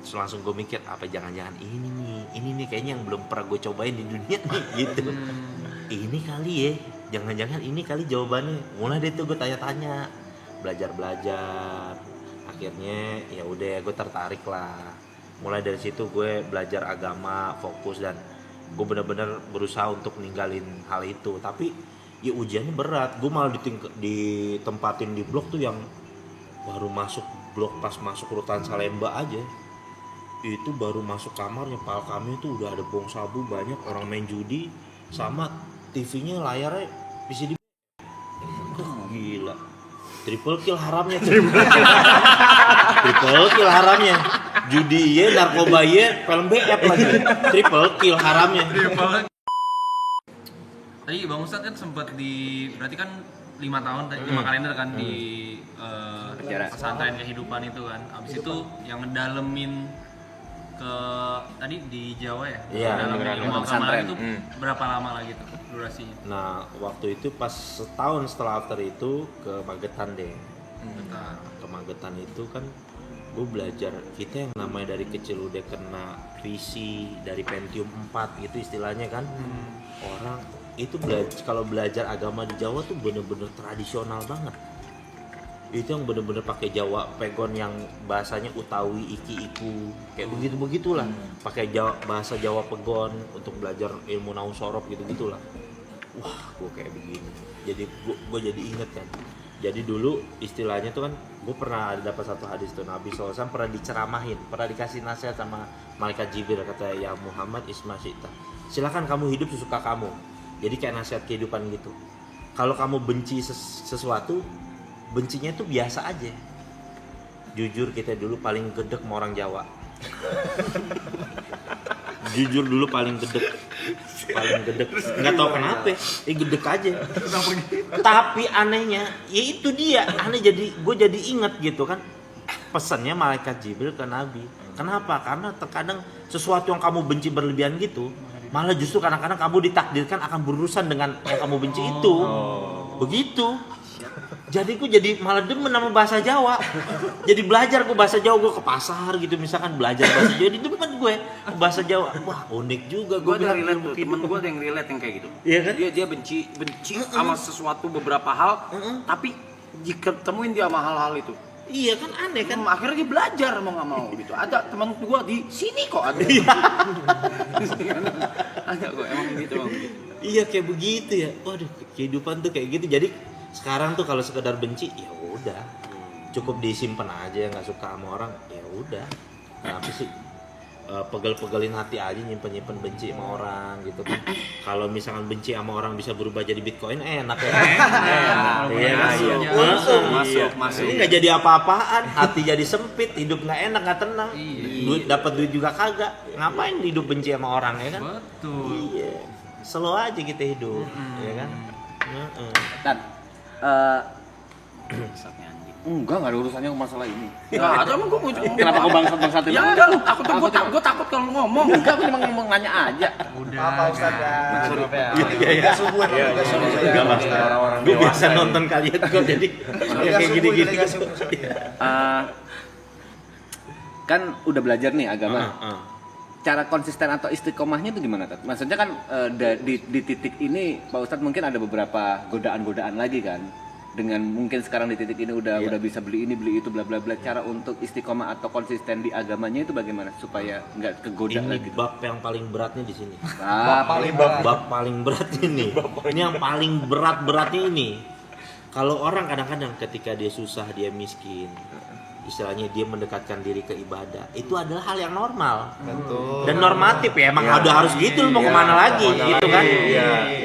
A: Terus langsung gue mikir apa jangan-jangan ini nih kayaknya yang belum pernah gue cobain di dunia nih gitu. Ini kali ya, jangan-jangan ini kali jawabannya. Mulai deh tuh gue tanya-tanya, belajar. Akhirnya ya udah gue tertarik lah. Mulai dari situ gue belajar agama, fokus dan gue benar-benar berusaha untuk ninggalin hal itu. Tapi ya ujiannya berat. Gue malah ditempatin di blok tuh yang baru masuk blok pas masuk rutan Salemba aja. Itu baru masuk kamarnya pal kami tuh udah ada bong sabu banyak orang main judi sama TV-nya layarnya bisa di gila triple kill haramnya triple kill haramnya judi ya narkoba ya film BF lagi triple kill haramnya.
E: Tadi Bang Ustadz kan sempat berarti kan 5 tahun tadi 5 kalender kan di pesantren kehidupan itu kan. Abis itu yang ngedalemin ke tadi di Jawa ya.
A: Iya,
E: Ngedalemin ilmu agama
B: pesantren.
E: itu berapa lama lagi tuh durasinya?
A: Nah waktu itu pas setahun setelah after itu ke Magetan deh.
E: Bentar.
A: Ke Magetan itu kan gue belajar kita yang namanya dari kecil udah kena visi dari Pentium 4 gitu istilahnya kan. Orang itu kalau belajar agama di Jawa tuh bener-bener tradisional banget. Itu yang bener-bener pakai Jawa pegon yang bahasanya Utawi, Iki, Iku kayak begitulah. Pakai bahasa Jawa pegon untuk belajar ilmu naung sorof gitu-gitulah. Wah, gue kayak begini. Jadi gue jadi inget kan. Jadi dulu istilahnya tuh kan gue pernah dapat satu hadis tuh Nabi SAW pernah diceramahin, pernah dikasih nasihat sama malaikat Jibril kata ya Muhammad isma syi'ta. Silakan kamu hidup sesuka kamu. Jadi kayak nasihat kehidupan gitu. Kalau kamu benci sesuatu, bencinya tuh biasa aja. Jujur kita dulu paling gedek sama orang Jawa. Jujur dulu paling gedek. Nggak tahu kenapa, gedek aja. Tapi anehnya, ya itu dia. Aneh gue jadi inget gitu kan. Pesannya malaikat Jibril ke Nabi. Kenapa? Karena terkadang sesuatu yang kamu benci berlebihan gitu, malah justru kadang-kadang kamu ditakdirkan akan berurusan dengan yang kamu benci itu. Begitu. Jadi gue jadi malah demen sama bahasa Jawa. Jadi belajar gue bahasa Jawa, gue ke pasar gitu misalkan belajar bahasa Jawa, jadi demen gue bahasa Jawa. Wah unik juga
D: Gue ada
A: bilang
D: relate
A: ilmu
D: tuh, temen gue ada yang relate yang kayak gitu.
A: Iya kan?
D: Dia benci sama sesuatu beberapa hal, tapi jika temuin dia sama hal-hal itu,
A: Iya kan aneh kan.
D: akhirnya dia belajar mau nggak mau gitu. Ada teman gue di sini kok ada. Ada kok emang gitu bang.
A: Iya kayak begitu ya. Waduh kehidupan tuh kayak gitu. Jadi sekarang tuh kalau sekedar benci ya udah cukup disimpan aja, nggak suka sama orang ya udah. Kenapa sih pegel-pegelin hati aja nyimpen benci sama orang gitu kan. Kalau misalkan benci sama orang bisa berubah jadi Bitcoin enak ya. Iya
D: Masuk.
A: Ini nggak jadi apa-apaan, hati jadi sempit, hidup nggak enak, nggak tenang. Dapat duit juga kagak. Ngapain hidup benci sama orang ya kan?
E: Betul.
A: Iya. Slow aja kita hidup, ya kan?
B: Dan
D: Saknya anjing.
B: enggak ada urusannya sama masalah ini.
D: Nggak ada emang gue mau.
B: Kenapa kau bangsat
D: Ya enggak, gue takut kalau ngomong.
B: Enggak, aku cuma ngomong nanya aja.
C: Apa Ustaz ya?
A: Iya.
C: Subuh
A: Enggak mas, orang-orang gue biasa nonton kalian kok jadi ya kayak gini-gini.
B: Kan udah belajar nih agama. Cara konsisten atau istiqomahnya itu gimana, Tat? Maksudnya kan di titik ini Pak Ustadz mungkin ada beberapa godaan-godaan lagi kan. Dengan mungkin sekarang di titik ini udah bisa beli ini beli itu bla bla bla. Cara untuk istiqomah atau konsisten di agamanya itu bagaimana supaya nggak kegoda lagi?
A: Ini bab yang paling beratnya di sini.
B: Bab
A: Bab paling berat ini. Ini yang paling beratnya ini. Kalau orang kadang-kadang ketika dia susah, dia miskin, istilahnya dia mendekatkan diri ke ibadah, itu adalah hal yang normal.
C: Betul.
A: Dan normatif ya, emang udah harus gitu, lu mau kemana lagi gitu kan?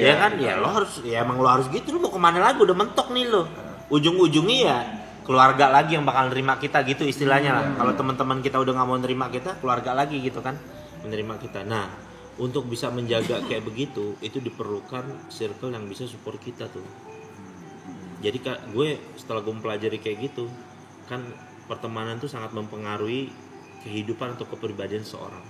A: Ya kan, ya lo harus, ya emang lo harus gitu, lu mau kemana lagi, udah mentok nih lo. Ujung-ujungnya ya keluarga lagi yang bakal nerima kita gitu istilahnya lah. Kalau teman-teman kita udah nggak mau nerima kita, keluarga lagi gitu kan menerima kita. Nah, untuk bisa menjaga kayak begitu, itu diperlukan circle yang bisa support kita tuh. Jadi gue setelah gue mempelajari kayak gitu, kan pertemanan tuh sangat mempengaruhi kehidupan atau kepribadian seorang.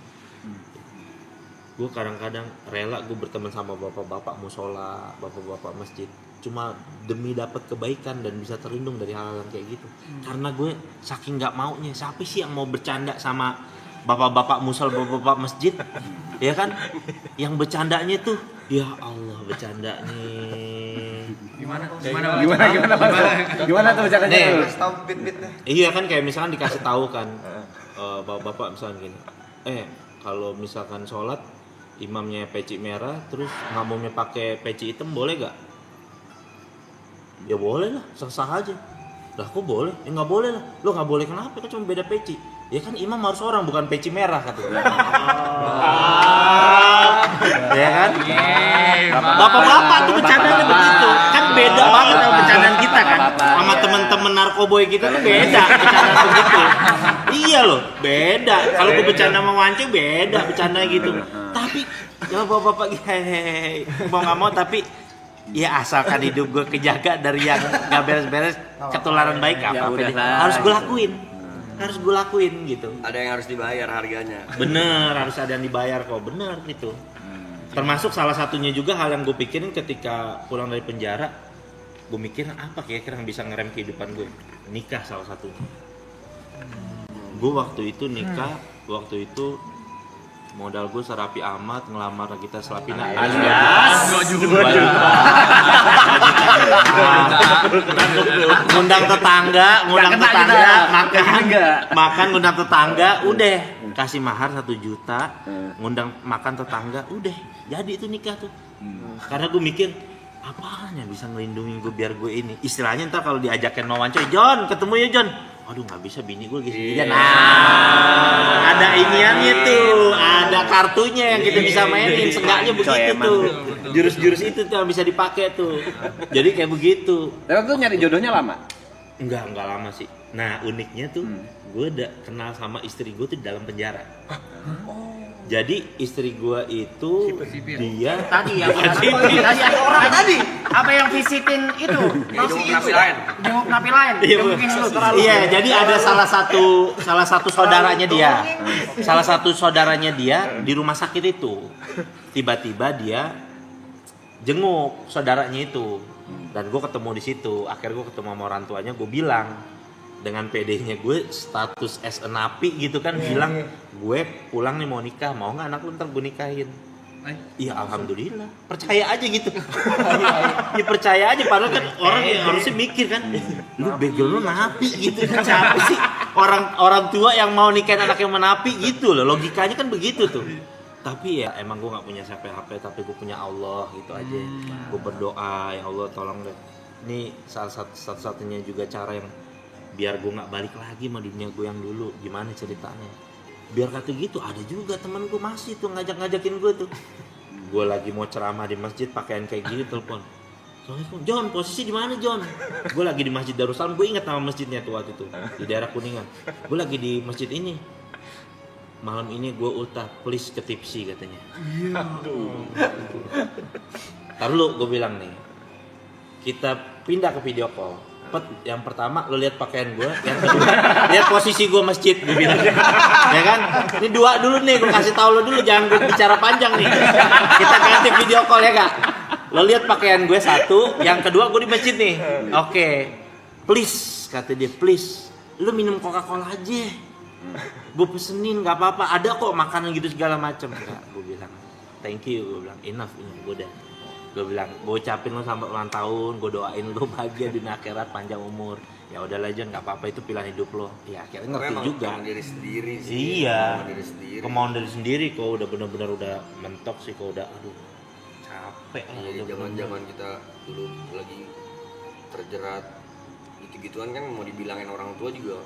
A: Gue kadang-kadang rela gue berteman sama bapak-bapak musola, bapak-bapak masjid, cuma demi dapat kebaikan dan bisa terlindung dari hal-hal yang kayak gitu. Karena gue saking nggak maunya, siapa sih yang mau bercanda sama bapak-bapak musola, bapak-bapak masjid, ya kan? Yang bercandanya tuh, ya Allah bercanda nih.
B: Gimana tuh caranya
A: Nih,
B: tuh?
C: Kasih tahu bit-bitnya.
A: Iya kan kayak misalkan dikasih tahu kan, bapak-bapak misalkan gini, kalau misalkan sholat imamnya peci merah, terus makmumnya pakai peci hitam boleh gak? Ya boleh lah, sah-sah aja. Lah kok boleh? Ya nggak boleh lah. Lo nggak boleh kenapa? Kan cuma beda peci. Ya kan imam harus orang bukan peci merah kata gue. Ya kan? Bapak-bapak tuh bercandanya begitu. Kan beda banget sama bercandaan kita kan. Sama temen-temen narkoboy kita tuh beda bercandaan begitu. Iya loh, beda. Kalau gue bercanda sama wancing beda bercanda gitu. Tapi ya bapak-bapak mau nggak mau tapi ya asalkan hidup gue kejaga dari yang gak beres-beres ketularan baik apa harus gue lakuin gitu.
F: Ada yang harus dibayar harganya.
A: Bener, harus ada yang dibayar kok, bener gitu. Termasuk salah satunya juga hal yang gue pikirin ketika pulang dari penjara, gue mikir apa kira-kira yang bisa ngerem kehidupan gue. Nikah salah satunya. Gue waktu itu nikah, waktu itu modal gue serapi amat, ngelamar kita Selapina ngundang tetangga makan ngundang tetangga udah kasih mahar 1 juta, ngundang makan tetangga udah jadi itu nikah tuh. Karena gue mikir apaan yang bisa ngelindungin gue biar gue ini istilahnya ntar kalau diajakin wawancara, John ketemu ya John, aduh nggak bisa bini gue gitu. Nah ada iniannya tuh, ada kartunya yang kita bisa mainin, seenggaknya begitu tuh, jurus-jurus itu tuh yang bisa dipakai tuh. Jadi kayak begitu.
B: Tapi tuh nyari jodohnya lama?
A: Enggak lama sih. Nah uniknya tuh gue udah kenal sama istri gue tuh di dalam penjara. Jadi istri gua itu dia
D: Tadi ya, orang tadi apa yang visitin itu? Jenguk napi lain.
A: Iya, jadi ada salah satu saudaranya dia. Salah satu saudaranya dia di rumah sakit itu. Tiba-tiba dia jenguk saudaranya itu. Dan gue ketemu di situ. Akhirnya gue ketemu sama orang tuanya, gue bilang dengan PD-nya gue status as a napi gitu kan, bilang gue pulang nih mau nikah, mau nggak anak lu ntar gue nikahin. Iya alhamdulillah, percaya aja gitu. Ya percaya aja, padahal kan orang yang harusnya mikir kan, lu begel lu napi gitu kan, siapa sih orang tua yang mau nikahin anak yang menapi gitu loh, logikanya kan begitu tuh. Tapi ya emang gue nggak punya siapa-siapa, tapi gue punya Allah gitu aja. Gue berdoa ya Allah tolong deh. Ini salah satu-satunya juga cara yang biar gue nggak balik lagi sama dunia gue yang dulu. Gimana ceritanya? Biar kata gitu, ada juga teman gue masih tuh ngajakin gue tuh. Gue lagi mau ceramah di masjid pakaian kayak gini, telepon. Assalamualaikum, John, posisi di mana John? Gue lagi di Masjid Darussalam, gue ingat nama masjidnya tuh waktu itu di daerah Kuningan. Gue lagi di masjid ini. Malam ini gue ultah, please ke tipsi katanya. Ntar lu gue bilang nih, kita pindah ke video call. Yang pertama lo lihat pakaian gue, yang kedua lihat posisi gue masjid, gue bilang. Ya kan? Ini dua dulu nih, gue kasih tahu lo dulu, jangan gue bicara panjang nih. Kita ganti video call ya kak. Lo lihat pakaian gue satu, yang kedua gue di masjid nih. Oke. Please, kata dia, please, lo minum Coca-Cola aja. Gue pesenin, nggak apa-apa. Ada kok makanan gitu segala macam. Gue bilang, thank you, gue bilang, enough, gue udah. Gue bilang, gue ucapin lo sampai ulang tahun, gue doain lo bahagia di akhirat, panjang umur. Ya udahlah John, nggak apa-apa, itu pilihan hidup lo. Ya akhirnya ngerti juga.
F: Kemauan diri sendiri sih.
A: Iya. Kemauan diri sendiri. Kok udah benar-benar udah mentok sih, kok udah aduh capek.
F: Zaman-zaman kita dulu lagi terjerat gitu-gituan kan mau dibilangin orang tua juga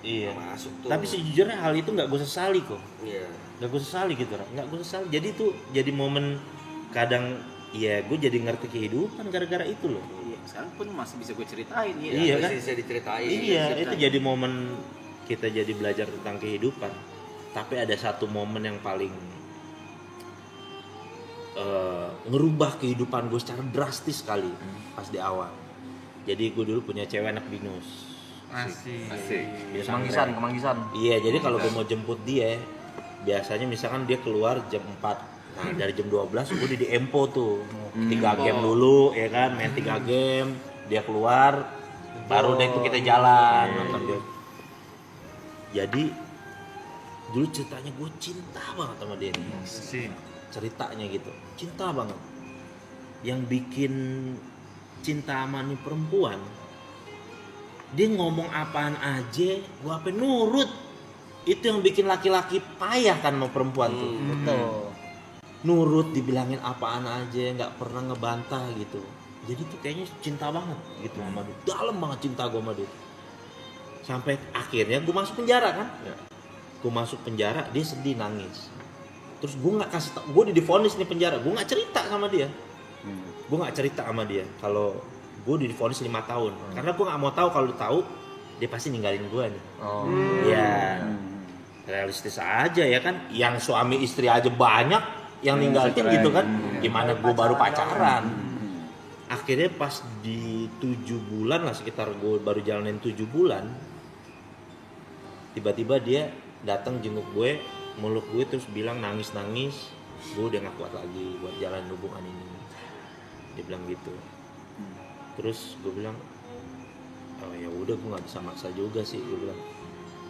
A: Iya.
F: nggak masuk tuh.
A: Tapi sejujurnya hal itu nggak gue sesali kok.
F: Iya.
A: Nggak gue sesali gitu, nggak gue sesali. Jadi itu jadi momen kadang ya gue jadi ngerti kehidupan gara-gara itu loh.
D: Iya, sekarang pun masih bisa gue ceritain ya.
A: Iya kan?
F: Masih bisa diceritain.
A: Iya, itu jadi momen kita jadi belajar tentang kehidupan. Tapi ada satu momen yang paling ngerubah kehidupan gue secara drastis sekali pas di awal. Jadi gue dulu punya cewek anak binus.
E: Asik.
A: Dia
C: Kemanggisan.
A: Iya, jadi kalau gue mau jemput dia, biasanya misalkan dia keluar jam 4. Nah, dari jam 12 gue di Empo tuh. 3 game dulu ya kan, main 3 game, dia keluar, baru deh itu kita jalan nonton dia. Jadi dulu ceritanya gue cinta banget sama dia nih.
E: Asik.
A: Ceritanya gitu, cinta banget. Yang bikin cinta sama nih perempuan, dia ngomong apaan aja, gue apa nurut. Itu yang bikin laki-laki payah kan sama perempuan tuh.
C: Betul.
A: Nurut, dibilangin apaan aja, nggak pernah ngebantah gitu. Jadi tuh kayaknya cinta banget gitu sama dia. Dalam banget cinta gue sama dia. Sampai akhirnya gue masuk penjara kan. Gue masuk penjara, dia sedih nangis. Terus gue nggak kasih tau, gue divonis nih penjara. Gue nggak cerita sama dia. Gue nggak cerita sama dia kalau gue divonis 5 tahun. Karena gue nggak mau tahu, kalau tahu dia pasti ninggalin gue nih.
C: Oh.
A: Ya realistis aja ya kan. Yang suami istri aja banyak yang ninggalin gitu kan. Gimana gue baru pacaran. Akhirnya pas di 7 bulan lah, sekitar gue baru jalanin 7 bulan, tiba-tiba dia datang jenguk gue, meluk gue, terus bilang nangis-nangis, gue udah gak kuat lagi buat jalan hubungan ini. Dia bilang gitu. Terus gue bilang, oh ya udah, gue nggak bisa maksa juga sih. Gue bilang,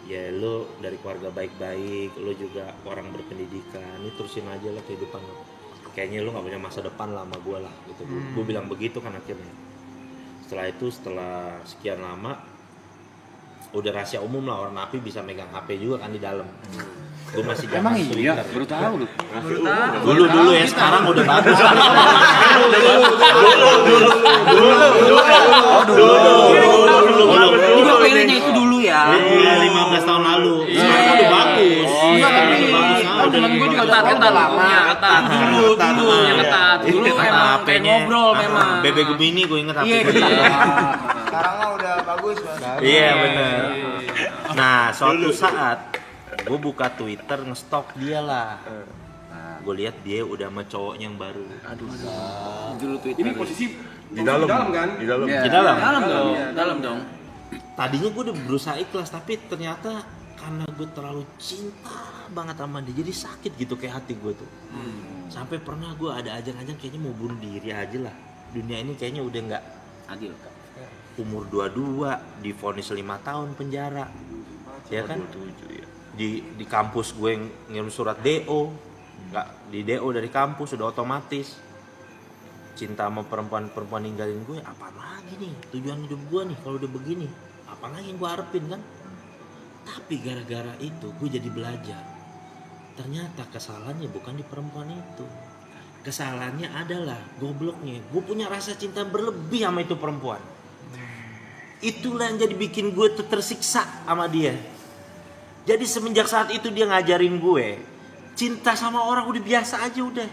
A: ya lo dari keluarga baik-baik, lo juga orang berpendidikan, ini terusin aja lah kehidupan lo. Kayaknya lo nggak punya masa depan lah sama gue lah gitu. Gue bilang begitu kan akhirnya. Setelah itu, setelah sekian lama, udah rahasia umum lah, orang napi bisa megang HP juga kan di dalam. Gue masih zaman
B: Emang iya,
A: Twitter.
B: baru tahu lu.
A: Dulu ya, sekarang udah bagus.
D: Ini gue pengennya itu dulu ya.
A: Iya, 15 tahun lalu. Sekarang udah bagus.
D: Iya, tapi
A: Udah
D: temen gue juga
A: bagus.
D: ketat lama. Ketat dulu yang ketat. Dulu emang kayak ngobrol memang.
A: Bebek Gemini gue inget
D: Iya,
A: HP.
C: Sekarang mah udah bagus, Mas.
A: Iya bener. Nah, suatu saat gue buka Twitter, ngestok dia lah. Gue lihat dia udah sama cowoknya yang baru.
D: Dulu Twitter.
G: Ini posisi di dalam kan? Di dalam.
B: Iya.
A: Di dalam.
D: Dalam dong.
A: Tadinya gue udah berusaha ikhlas, tapi ternyata karena gue terlalu cinta banget sama dia, jadi sakit gitu kayak hati gue tuh. Sampai pernah gue ada ajang-ajang kayaknya mau bunuh diri aja lah. Dunia ini kayaknya udah nggak
D: Adil.
A: umur 22, divonis 5 tahun penjara. Ya kan? Di kampus gue ngirim surat DO, nggak di DO dari kampus udah otomatis. Cinta sama perempuan ninggalin gue, apa lagi nih tujuan hidup gue nih kalau udah begini? Apa lagi yang gue harapin kan? Tapi gara-gara itu gue jadi belajar. Ternyata kesalahannya bukan di perempuan itu. Kesalahannya adalah gobloknya. Gue punya rasa cinta berlebih sama itu perempuan. Itulah yang jadi bikin gue tuh tersiksa sama dia. Jadi semenjak saat itu dia ngajarin gue, cinta sama orang udah biasa aja udah.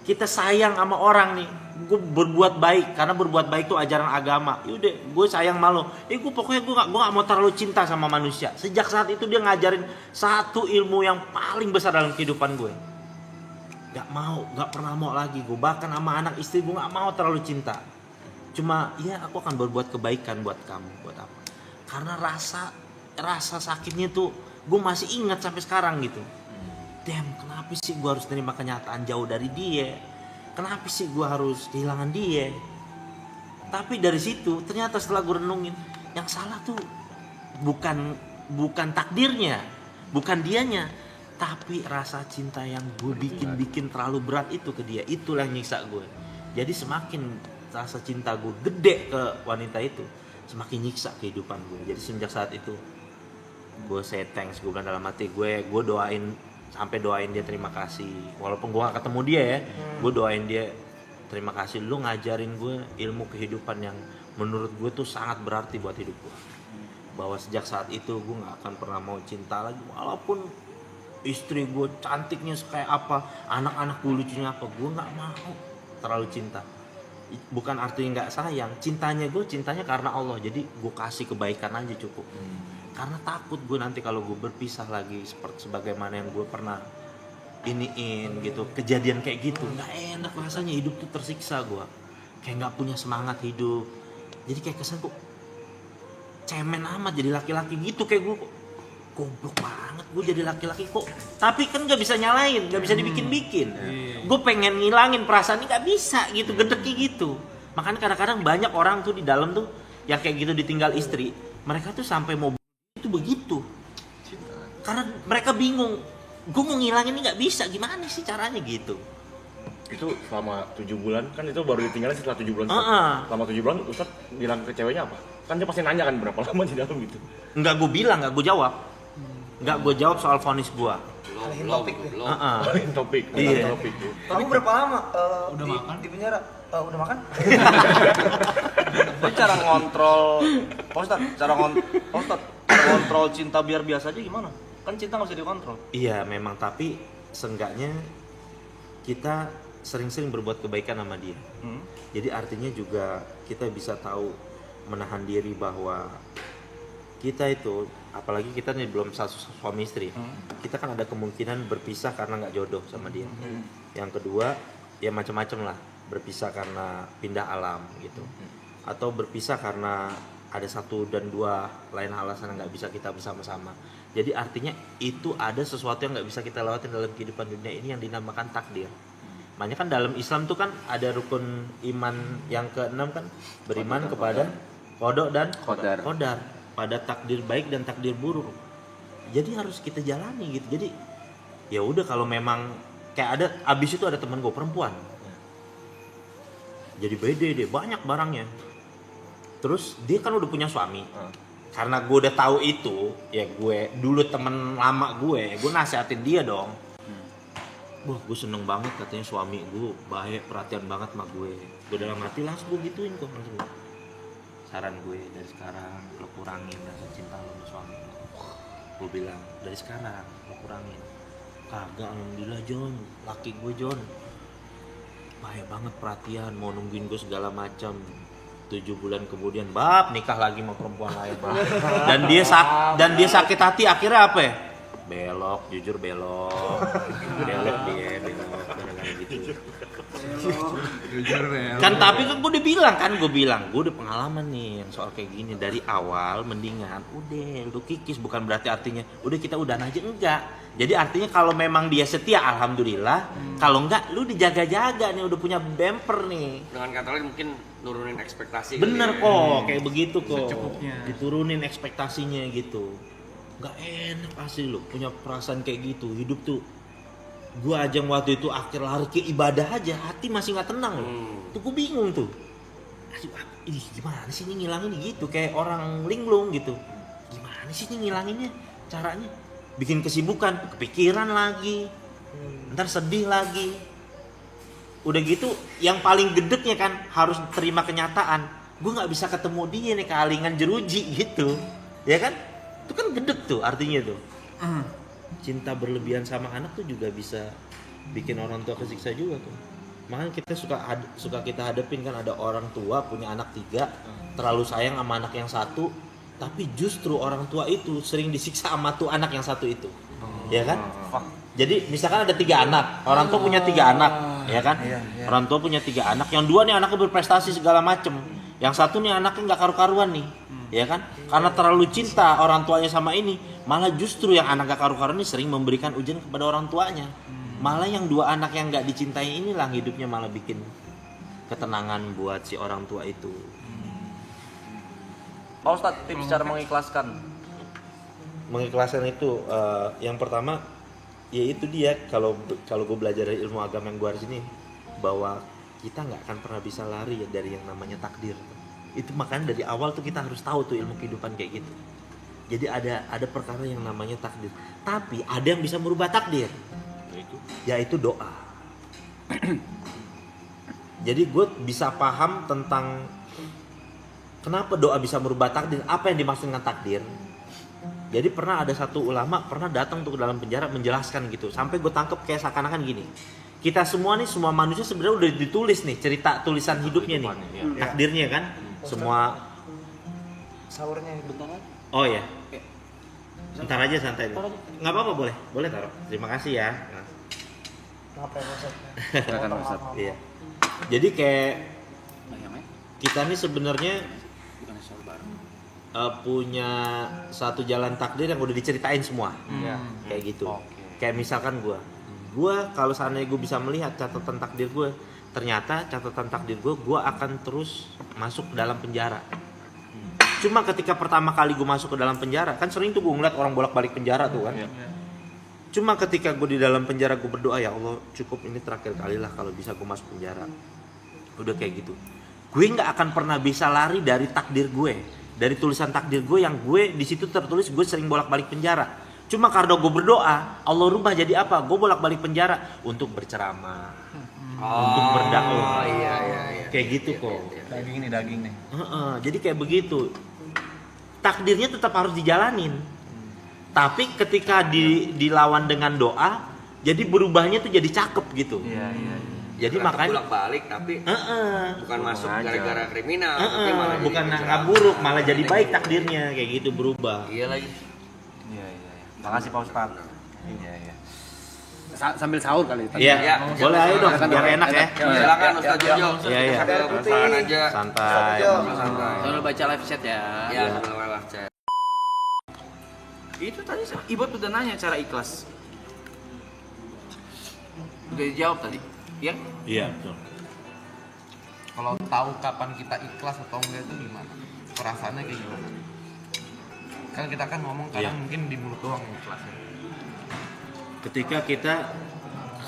A: Kita sayang sama orang nih, gue berbuat baik, karena berbuat baik itu ajaran agama. Yaudah, gue sayang sama lo. Pokoknya gue gak mau terlalu cinta sama manusia. Sejak saat itu dia ngajarin satu ilmu yang paling besar dalam kehidupan gue. Gak pernah mau lagi. Gue bahkan sama anak istri gue gak mau terlalu cinta. Cuma ya aku akan berbuat kebaikan buat kamu, buat apa? Karena rasa sakitnya tuh gue masih ingat sampai sekarang gitu. Damn, kenapa sih gue harus terima kenyataan jauh dari dia? Kenapa sih gue harus kehilangan dia? Tapi dari situ ternyata setelah gue renungin, yang salah tuh bukan takdirnya, bukan dianya, tapi rasa cinta yang gue bikin terlalu berat itu ke dia. Itulah yang nyiksa gue. Jadi semakin rasa cinta gue gede ke wanita itu, semakin nyiksa kehidupan gue. Jadi sejak saat itu gue say thanks, gue bilang dalam hati gue doain dia terima kasih. Walaupun gue gak ketemu dia ya, gue doain dia terima kasih, lu ngajarin gue ilmu kehidupan yang menurut gue tuh sangat berarti buat hidup gue. Bahwa sejak saat itu gue nggak akan pernah mau cinta lagi, walaupun istri gue cantiknya kayak apa, anak-anak gue lucunya apa, gue nggak mau terlalu cinta. Bukan artinya nggak sayang, cintanya karena Allah, jadi gue kasih kebaikan aja cukup. Karena takut gue nanti kalau gue berpisah lagi seperti sebagaimana yang gue pernah iniin gitu, kejadian kayak gitu, nggak enak rasanya, hidup tuh tersiksa gue, kayak nggak punya semangat hidup, jadi kayak kesan kok cemen amat jadi laki-laki gitu, kayak gue goblok banget gue jadi laki-laki kok, tapi kan nggak bisa nyalain, nggak bisa dibikin-bikin. Gue pengen ngilangin perasaan ini nggak bisa gitu, gedeki gitu. Makanya kadang-kadang banyak orang tuh di dalam tuh yang kayak gitu ditinggal istri, mereka tuh sampai mau itu begitu, karena mereka bingung, gue mau ngilangin ini nggak bisa, gimana sih caranya gitu.
G: Itu selama 7 bulan kan, itu baru ditinggalin setelah 7 bulan. Selama 7 bulan Ustadz bilang ke ceweknya apa? Kan dia pasti nanya kan berapa lama di dalam gitu.
A: Nggak gue bilang, nggak gue jawab. Nggak gue jawab soal vonis gue.
C: Alihin topik deh.
G: Lain topik.
A: Iya.
G: Topik.
C: Kamu berapa lama
E: Udah makan?
C: di penjara? Udah makan?
H: Tapi cara ngontrol, Pak Ustadz, cara ngontrol cinta biar biasa aja gimana? Kan cinta nggak bisa dikontrol.
A: Iya memang, tapi seenggaknya kita sering-sering berbuat kebaikan sama dia. Jadi artinya juga kita bisa tahu menahan diri bahwa kita itu, apalagi kita nih belum suami istri, kita kan ada kemungkinan berpisah karena nggak jodoh sama dia. Yang kedua ya macam-macam lah, berpisah karena pindah alam gitu, atau berpisah karena ada 1 dan 2 lain alasan yang nggak bisa kita bersama-sama. Jadi artinya itu ada sesuatu yang nggak bisa kita lewatin dalam kehidupan dunia ini yang dinamakan takdir. Makanya kan dalam Islam tuh kan ada rukun iman yang ke-6 kan, beriman kepada qada dan qadar, pada takdir baik dan takdir buruk. Jadi harus kita jalani gitu. Jadi ya udah, kalau memang kayak ada, abis itu ada teman gue perempuan, jadi bede deh, banyak barangnya. Terus dia kan udah punya suami. Karena gue udah tahu itu, ya gue dulu temen lama gue nasihatin dia dong. Wah, gue seneng banget katanya suami gue baik, perhatian banget sama gue. Gue dalam hati langsung gue gituin kok, langsung. Saran gue dari sekarang lo kurangin rasa cinta lo sama suami. Gue bilang dari sekarang lo kurangin. Kagak, alhamdulillah John, laki gue John baik banget, perhatian, mau nungguin gue segala macam. 7 bulan kemudian nikah lagi sama perempuan lain. dan dia sakit hati, akhirnya apa ya? Belok, jujur belok dia gara-gara gitu. Kan tapi kan gue bilang gue udah pengalaman nih yang soal kayak gini dari awal, mendingan udah lu kikis, bukan berarti artinya udah kita udahan aja, enggak. Jadi artinya kalau memang dia setia alhamdulillah, kalau enggak lu dijaga-jaga nih, udah punya bumper nih.
F: Dengan kata lain mungkin nurunin ekspektasi.
A: Bener kok, kayak begitu kok.
E: Secukupnya.
A: Diturunin ekspektasinya gitu. Gak enak asli lo punya perasaan kayak gitu. Hidup tuh, gua aja waktu itu akhir lari ke ibadah aja, hati masih nggak tenang loh. Tuh gua bingung tuh. Aduh, ini gimana sih ini ngilanginnya gitu, kayak orang linglung gitu. Gimana sih ini ngilanginnya caranya? Bikin kesibukan, kepikiran lagi, ntar sedih lagi. Udah gitu, yang paling gedeknya kan harus terima kenyataan. Gua nggak bisa ketemu dia nih, kealingan jeruji gitu, ya kan? Itu kan gedek tuh artinya tuh. Cinta berlebihan sama anak tuh juga bisa bikin orang tua kesiksa juga tuh. Makanya kita suka kita hadepin kan, ada orang tua punya anak 3, terlalu sayang sama anak yang 1, tapi justru orang tua itu sering disiksa sama tuh anak yang 1 itu. Ya kan? Jadi misalkan ada 3 anak, orang tua punya 3 anak, ya kan? Orang tua punya 3 anak, yang 2 nih anaknya berprestasi segala macem, yang 1 nih anaknya nggak karu-karuan nih. Ya kan, karena terlalu cinta orang tuanya sama ini, malah justru yang anak gak karu-karuan ini sering memberikan ujian kepada orang tuanya. Malah yang 2 anak yang gak dicintai inilah hidupnya malah bikin ketenangan buat si orang tua itu.
H: Pak Ustadz, tips cara mengikhlaskan.
A: Mengikhlaskan itu yang pertama, ya itu dia, kalau gue belajar dari ilmu agama yang gue hari ini, bahwa kita nggak akan pernah bisa lari ya dari yang namanya takdir. Itu makanya dari awal tuh kita harus tahu tuh ilmu kehidupan kayak gitu. Jadi ada perkara yang namanya takdir, tapi ada yang bisa merubah takdir, yaitu doa. Jadi gue bisa paham tentang kenapa doa bisa merubah takdir? Apa yang dimaksud dengan takdir? Jadi pernah ada satu ulama pernah datang tuh ke dalam penjara menjelaskan gitu. Sampai gue tangkep kayak seakan-akan gini. Kita semua nih, semua manusia sebenarnya udah ditulis nih cerita tulisan hidupnya nih. Takdirnya kan. Semua
C: Sahurnya bentar aja.
A: oh ya. Bentar aja santai. Nggak apa-apa boleh. Boleh taruh. Terima kasih ya. Nah,
C: Ngapain Ustaz?
B: Silakan Ustaz.
A: iya. Jadi kayak
D: Ayamnya
A: kita nih sebenarnya
D: bukan sahur bareng.
A: punya satu jalan takdir yang udah diceritain semua.
C: Iya.
A: Kayak gitu. Kayak misalkan gue kalau seandainya gue bisa melihat catatan takdir gue, ternyata catatan takdir gue akan terus masuk ke dalam penjara. Cuma ketika pertama kali gue masuk ke dalam penjara, kan sering tuh gue ngeliat orang bolak-balik penjara tuh kan. Cuma ketika gue di dalam penjara gue berdoa, ya Allah cukup ini terakhir kali lah kalau bisa gue masuk penjara. Udah kayak gitu. Gue nggak akan pernah bisa lari dari takdir gue, dari tulisan takdir gue yang gue di situ tertulis gue sering bolak-balik penjara. Cuma karena gue berdoa, Allah rubah jadi apa? Gue bolak-balik penjara untuk berceramah, untuk berdakwah.
F: Iya.
A: Kayak gitu kok.
C: Daging nih.
A: Jadi kayak begitu. Takdirnya tetap harus dijalanin. Tapi ketika dilawan dengan doa, jadi berubahnya tuh jadi cakep gitu.
C: Iya.
A: Jadi makanya
F: bolak-balik tapi bukan masuk gara-gara kriminal, tapi malah jadi
A: bukan
F: berceramah.
A: buruk, malah jadi baik takdirnya kayak gitu berubah.
F: Iya lagi.
C: Iya. Makasih Pak Ustadz. Iya.
B: Sambil sahur kali tadi.
A: Iya,
F: Ya,
A: boleh ayo dong,
B: silakan,
A: biar
B: dong.
A: enak ya.
F: Silakan Ustaz Jojo.
A: Iya.
F: Sambil perusahaan aja.
A: Santai.
F: Santai.
D: Jangan baca live chat ya.
F: Ya, sambil baca.
D: Itu tadi Ibot udah nanya cara ikhlas. Udah dijawab tadi. Iya?
A: Iya, betul.
I: Kalau tahu kapan kita ikhlas atau enggak itu gimana? Perasaannya kayak gimana? Kan kita kan ngomong kadang
A: Iya.
I: mungkin di mulut doang ikhlasnya.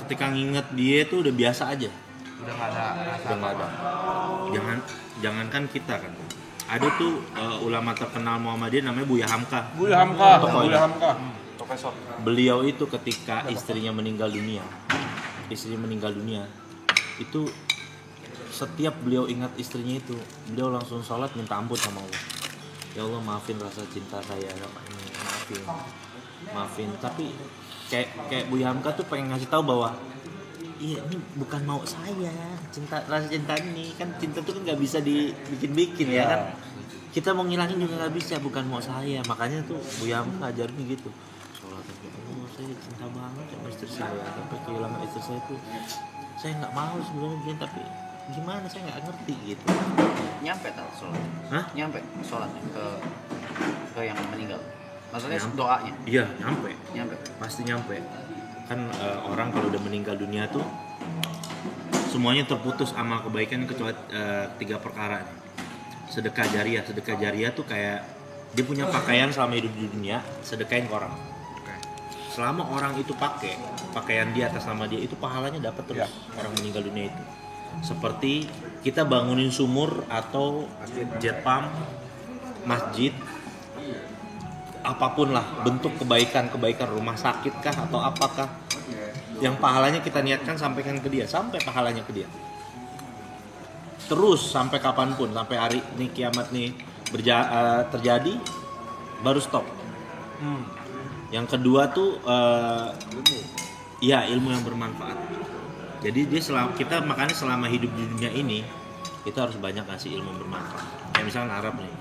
A: Ketika nginget dia tuh udah biasa aja.
I: Udah nggak ada rasa
A: Udah nggak ada. Jangankan kita kan. Ada tuh ulama terkenal Muhammadiyah namanya Buya Hamka. Tokoh ini.
H: Profesor.
A: Beliau itu ketika istrinya meninggal dunia, itu setiap beliau ingat istrinya itu, beliau langsung sholat minta ampun sama Allah. Ya Allah maafin rasa cinta saya sama ini, maafin. Tapi kayak Buya Hamka tuh pengen ngasih tahu bahwa iya ini bukan mau saya, rasa cinta ini kan cinta tuh kan nggak bisa dibikin-bikin ya kan. Kita mau ngilangin juga nggak bisa, bukan mau saya. Makanya tuh Buya Hamka ngajarin gitu. Sholat Allah, saya cinta banget sama istri saya, tapi kehilangan istri saya tuh saya nggak mau sebenarnya begini, tapi gimana saya nggak ngerti gitu.
D: Nyampe tak sholat?
A: Hah?
D: Nyampe sholatnya ke yang meninggal. Maksudnya doanya.
A: Iya nyampe,
D: Nyampe.
A: pasti nyampe. Kan orang kalau udah meninggal dunia tuh semuanya terputus amal kebaikan kecuali 3 perkara. Sedekah jariah tuh kayak dia punya pakaian selama hidup di dunia, sedekahin ke orang. Selama orang itu pakai pakaian dia atas nama dia, itu pahalanya dapat terus orang meninggal dunia itu. Seperti kita bangunin sumur atau jet pump, masjid, apapun lah bentuk kebaikan rumah sakit kah atau apakah yang pahalanya kita niatkan sampaikan ke dia, sampai pahalanya ke dia terus sampai kapanpun, sampai hari ini kiamat nih terjadi baru stop. Yang kedua tuh ilmu yang bermanfaat. Jadi kita makanya selama hidup di dunia ini kita harus banyak ngasih ilmu bermanfaat. Kayak misalnya Arab nih,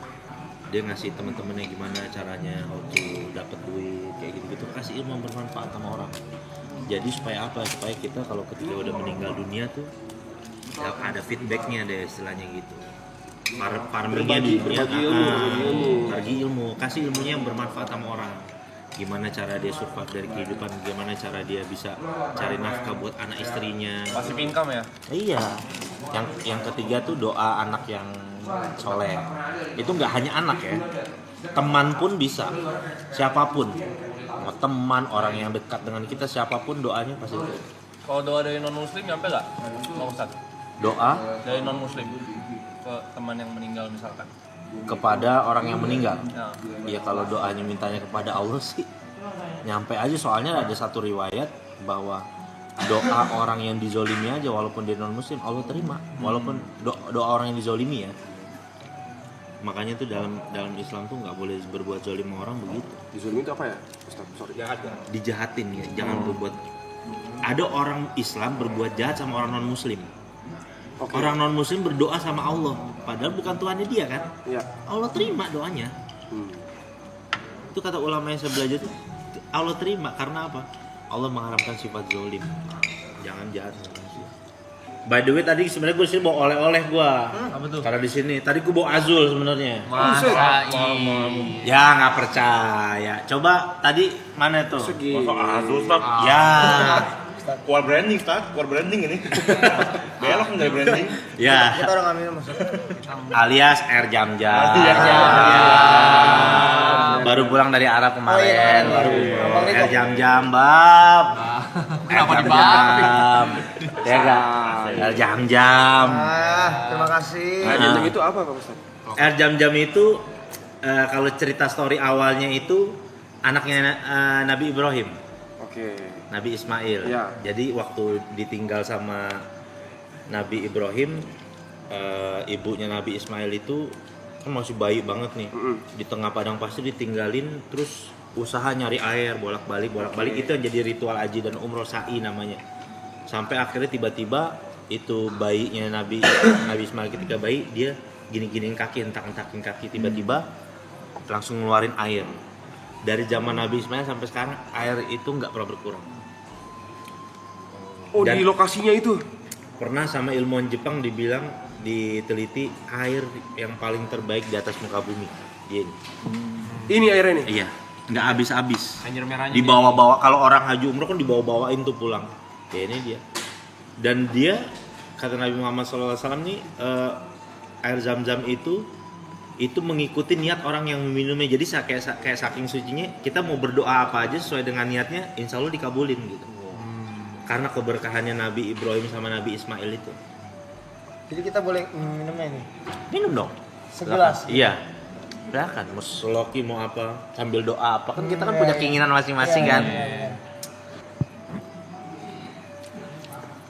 A: dia ngasih teman-temannya gimana caranya waktu dapat duit kayak gitu-gitu, kasih ilmu yang bermanfaat sama orang. Jadi supaya apa? Supaya kita kalau ketika udah meninggal dunia tuh ya ada feedbacknya deh istilahnya gitu. Farmingnya di dunia, berbagi ilmu, kasih ilmunya yang bermanfaat sama orang. Gimana cara dia survive dari kehidupan, gimana cara dia bisa cari nafkah buat anak istrinya.
H: Passive income ya?
A: Iya. Yang ketiga tuh doa anak yang soleh. Itu nggak hanya anak ya, teman pun bisa, siapapun, mau teman, orang yang dekat dengan kita, siapapun doanya pasti itu.
H: Kalau doa dari non muslim nyampe nggak, Pak Ustadz?
A: Doa
H: Dari non muslim ke teman yang meninggal misalkan?
A: kepada orang yang meninggal.
H: Ya.
A: Ya kalau doanya mintanya kepada Allah sih nyampe aja, soalnya ada satu riwayat bahwa doa orang yang dizolimi aja walaupun dia non muslim Allah terima, walaupun doa orang yang dizolimi ya. Makanya tuh dalam Islam tuh nggak boleh berbuat zalim sama orang begitu.
J: Dizolimi itu apa ya? Ustaz, sorry.
A: Dijahatin ya, jangan berbuat. Ada orang Islam berbuat jahat sama orang non Muslim. Orang non Muslim berdoa sama Allah, padahal bukan Tuhannya dia kan?
J: Iya.
A: Allah terima doanya. Itu kata ulama yang saya belajar tuh, Allah terima karena apa? Allah mengharamkan sifat zalim. Jangan jahat sama manusia. By the way tadi sebenarnya gue sini bawa oleh-oleh gue.
E: Apa tuh?
A: Karena di sini tadi gue bawa Azul sebenarnya.
E: Masa
A: Ya nggak percaya. Coba tadi mana tuh?
G: Masuk Azul, Ustaz.
A: Ya.
G: Keluar branding, Ustaz. Keluar branding ini. Belok dari branding.
A: Ya.
C: Kita orang ngambil maksudnya.
A: Alias Air Jam-Jam. Baru pulang dari Arab kemarin.
C: Oh, iya.
A: Baru
C: Abang
A: Air
C: Niko.
A: Jam-Jam, Bab.
E: Kenapa
A: Air
E: dibab?
A: Jam-Jam. Ya enggak? Air Jam-Jam.
C: Terima kasih.
J: Nah, jam itu apa Pak Ustaz?
A: Air Jam-Jam itu kalau cerita story awalnya itu anaknya Nabi Ibrahim.
J: Oke.
A: Nabi Ismail.
J: Ya.
A: Jadi waktu ditinggal sama Nabi Ibrahim, ibunya Nabi Ismail itu kan masih bayi banget nih. Di tengah padang pasir ditinggalin, terus usaha nyari air bolak-balik. Itu yang jadi ritual haji dan umroh sa'i namanya. Sampai akhirnya tiba-tiba itu bayinya Nabi Ismail ketika bayi dia gini-giniin kaki, entak-entakin kaki, tiba-tiba langsung ngeluarin air. Dari zaman Nabi Ismail sampai sekarang air itu nggak pernah berkurang.
J: Oh,
A: Dan-
J: di lokasinya itu.
A: Pernah sama ilmuwan Jepang dibilang diteliti air yang paling terbaik di atas muka bumi. Dia ini.
J: Ini airnya nih.
A: Iya, nggak habis-habis.
E: Anjir merahnya.
A: Dibawa-bawa kalau orang haji umroh kan dibawa-bawain tuh pulang. Ya ini dia. Dan dia kata Nabi Muhammad SAW nih air Zam-Zam itu mengikuti niat orang yang meminumnya. Jadi kayak saking sucinya kita mau berdoa apa aja sesuai dengan niatnya, insya Allah dikabulin gitu. Karena keberkahannya Nabi Ibrahim sama Nabi Ismail itu.
C: Jadi kita boleh minumnya nih.
A: Minum dong.
C: Segelas.
A: Iya. Silakan mau seloki mau apa sambil doa apa kan kita kan punya keinginan masing-masing kan.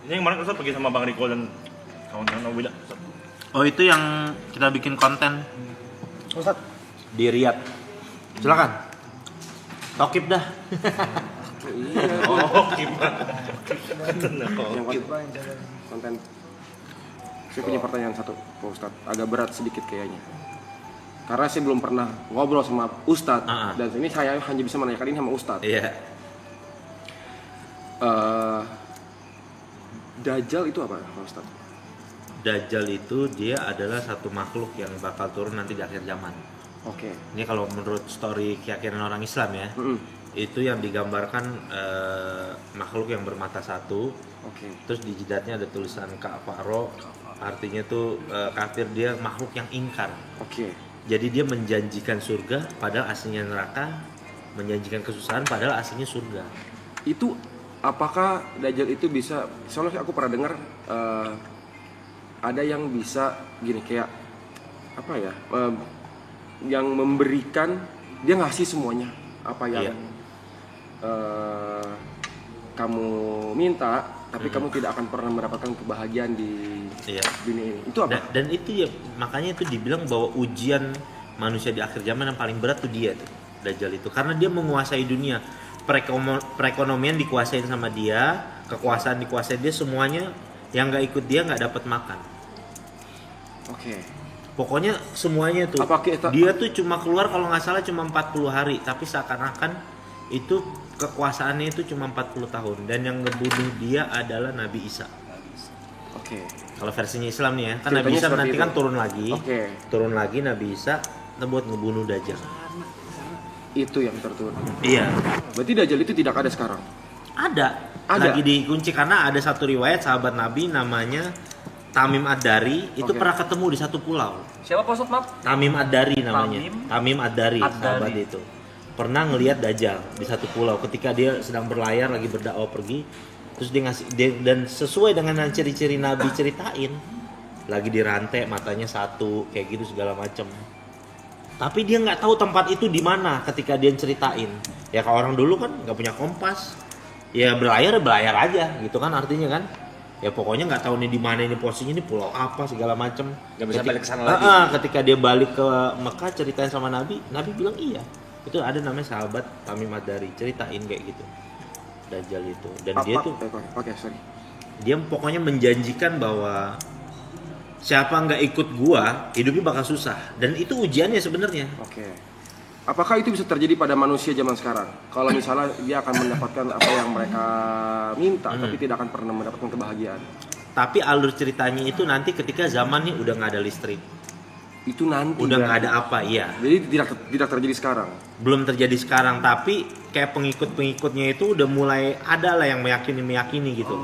G: Ini yang kemarin Ustaz pergi sama Bang Riko dan kawan-kawan Wida.
A: Oh itu yang kita bikin konten
C: Ustaz,
A: di Riyadh. Silakan. Tokip dah.
G: Oh, gimana?
J: Yang konten. Saya punya pertanyaan satu, Pak Ustadz. Agak berat sedikit kayaknya. Karena saya belum pernah ngobrol sama Ustadz. Dan ini saya hanya bisa menanyakan ini sama Ustadz.
A: Iya.
J: Dajjal itu apa, Pak Ustadz?
A: Dajjal itu dia adalah satu makhluk yang bakal turun nanti di akhir zaman.
J: Oke.
A: Ini kalau menurut story keyakinan orang Islam ya. Itu yang digambarkan makhluk yang bermata satu.
J: Oke.
A: Terus di jidatnya ada tulisan kafaro, artinya tuh kafir, dia makhluk yang ingkar.
J: Oke.
A: Jadi dia menjanjikan surga padahal aslinya neraka, menjanjikan kesusahan padahal aslinya surga.
J: Itu apakah Dajjal itu bisa? Soalnya aku pernah dengar ada yang bisa gini kayak apa ya? Yang memberikan, dia ngasih semuanya apa yang kamu minta, tapi kamu tidak akan pernah mendapatkan kebahagiaan di dunia ini. Itu apa?
A: Dan itu ya makanya itu dibilang bahwa ujian manusia di akhir zaman yang paling berat tuh dia tuh, Dajjal itu, karena dia menguasai dunia. Perekonomian dikuasain sama dia, kekuasaan dikuasai dia, semuanya yang nggak ikut dia nggak dapat makan.
J: Oke.
A: Pokoknya semuanya tuh. Dia tuh cuma keluar kalau nggak salah cuma 40 hari, tapi seakan-akan itu kekuasaannya itu cuma 40 tahun, dan yang ngebunuh dia adalah Nabi Isa.
J: Oke.
A: Kalau versinya Islam nih ya, kan
J: Ceritanya
A: Nabi Isa
J: seperti
A: nanti
J: itu.
A: kan turun lagi.
J: Oke.
A: Turun lagi Nabi Isa buat ngebunuh Dajjal.
J: Itu yang terturun.
A: Iya.
J: Berarti Dajjal itu tidak ada sekarang.
A: Ada.
J: Ada?
A: Lagi dikunci karena ada satu riwayat sahabat Nabi namanya Tamim Ad-Dari itu pernah ketemu di satu pulau.
H: Siapa Pak Ustadz, maaf?
A: Tamim Ad-Dari namanya. Tamim Ad-Dari, sahabat itu. Pernah ngelihat Dajjal di satu pulau ketika dia sedang berlayar lagi berdakwah pergi. Terus dan sesuai dengan ciri-ciri Nabi ceritain, lagi dirantai, matanya satu, kayak gitu segala macam. Tapi dia nggak tahu tempat itu di mana ketika dia ceritain. Ya kalau orang dulu kan nggak punya kompas, ya berlayar aja gitu kan artinya kan. Ya pokoknya nggak tahu nih di mana ini posisinya, ini pulau apa segala macam.
B: Nggak bisa balik ke sana lagi.
A: Ketika dia balik ke Mekah ceritain sama Nabi bilang iya. Itu ada namanya sahabat Tamim Ad-Dari, ceritain kayak gitu. Dajjal itu. Dan dia tuh dia pokoknya menjanjikan bahwa siapa nggak ikut gua, hidupnya bakal susah. Dan itu ujiannya sebenarnya.
J: Oke. Apakah itu bisa terjadi pada manusia zaman sekarang? Kalau misalnya dia akan mendapatkan apa yang mereka minta, tapi tidak akan pernah mendapatkan kebahagiaan.
A: Tapi alur ceritanya itu nanti ketika zamannya udah nggak ada listrik.
J: Itu nanti.
A: Udah nggak ada apa, iya.
J: Jadi tidak terjadi sekarang.
A: Belum terjadi sekarang, tapi kayak pengikut-pengikutnya itu udah mulai ada lah yang meyakini gitu.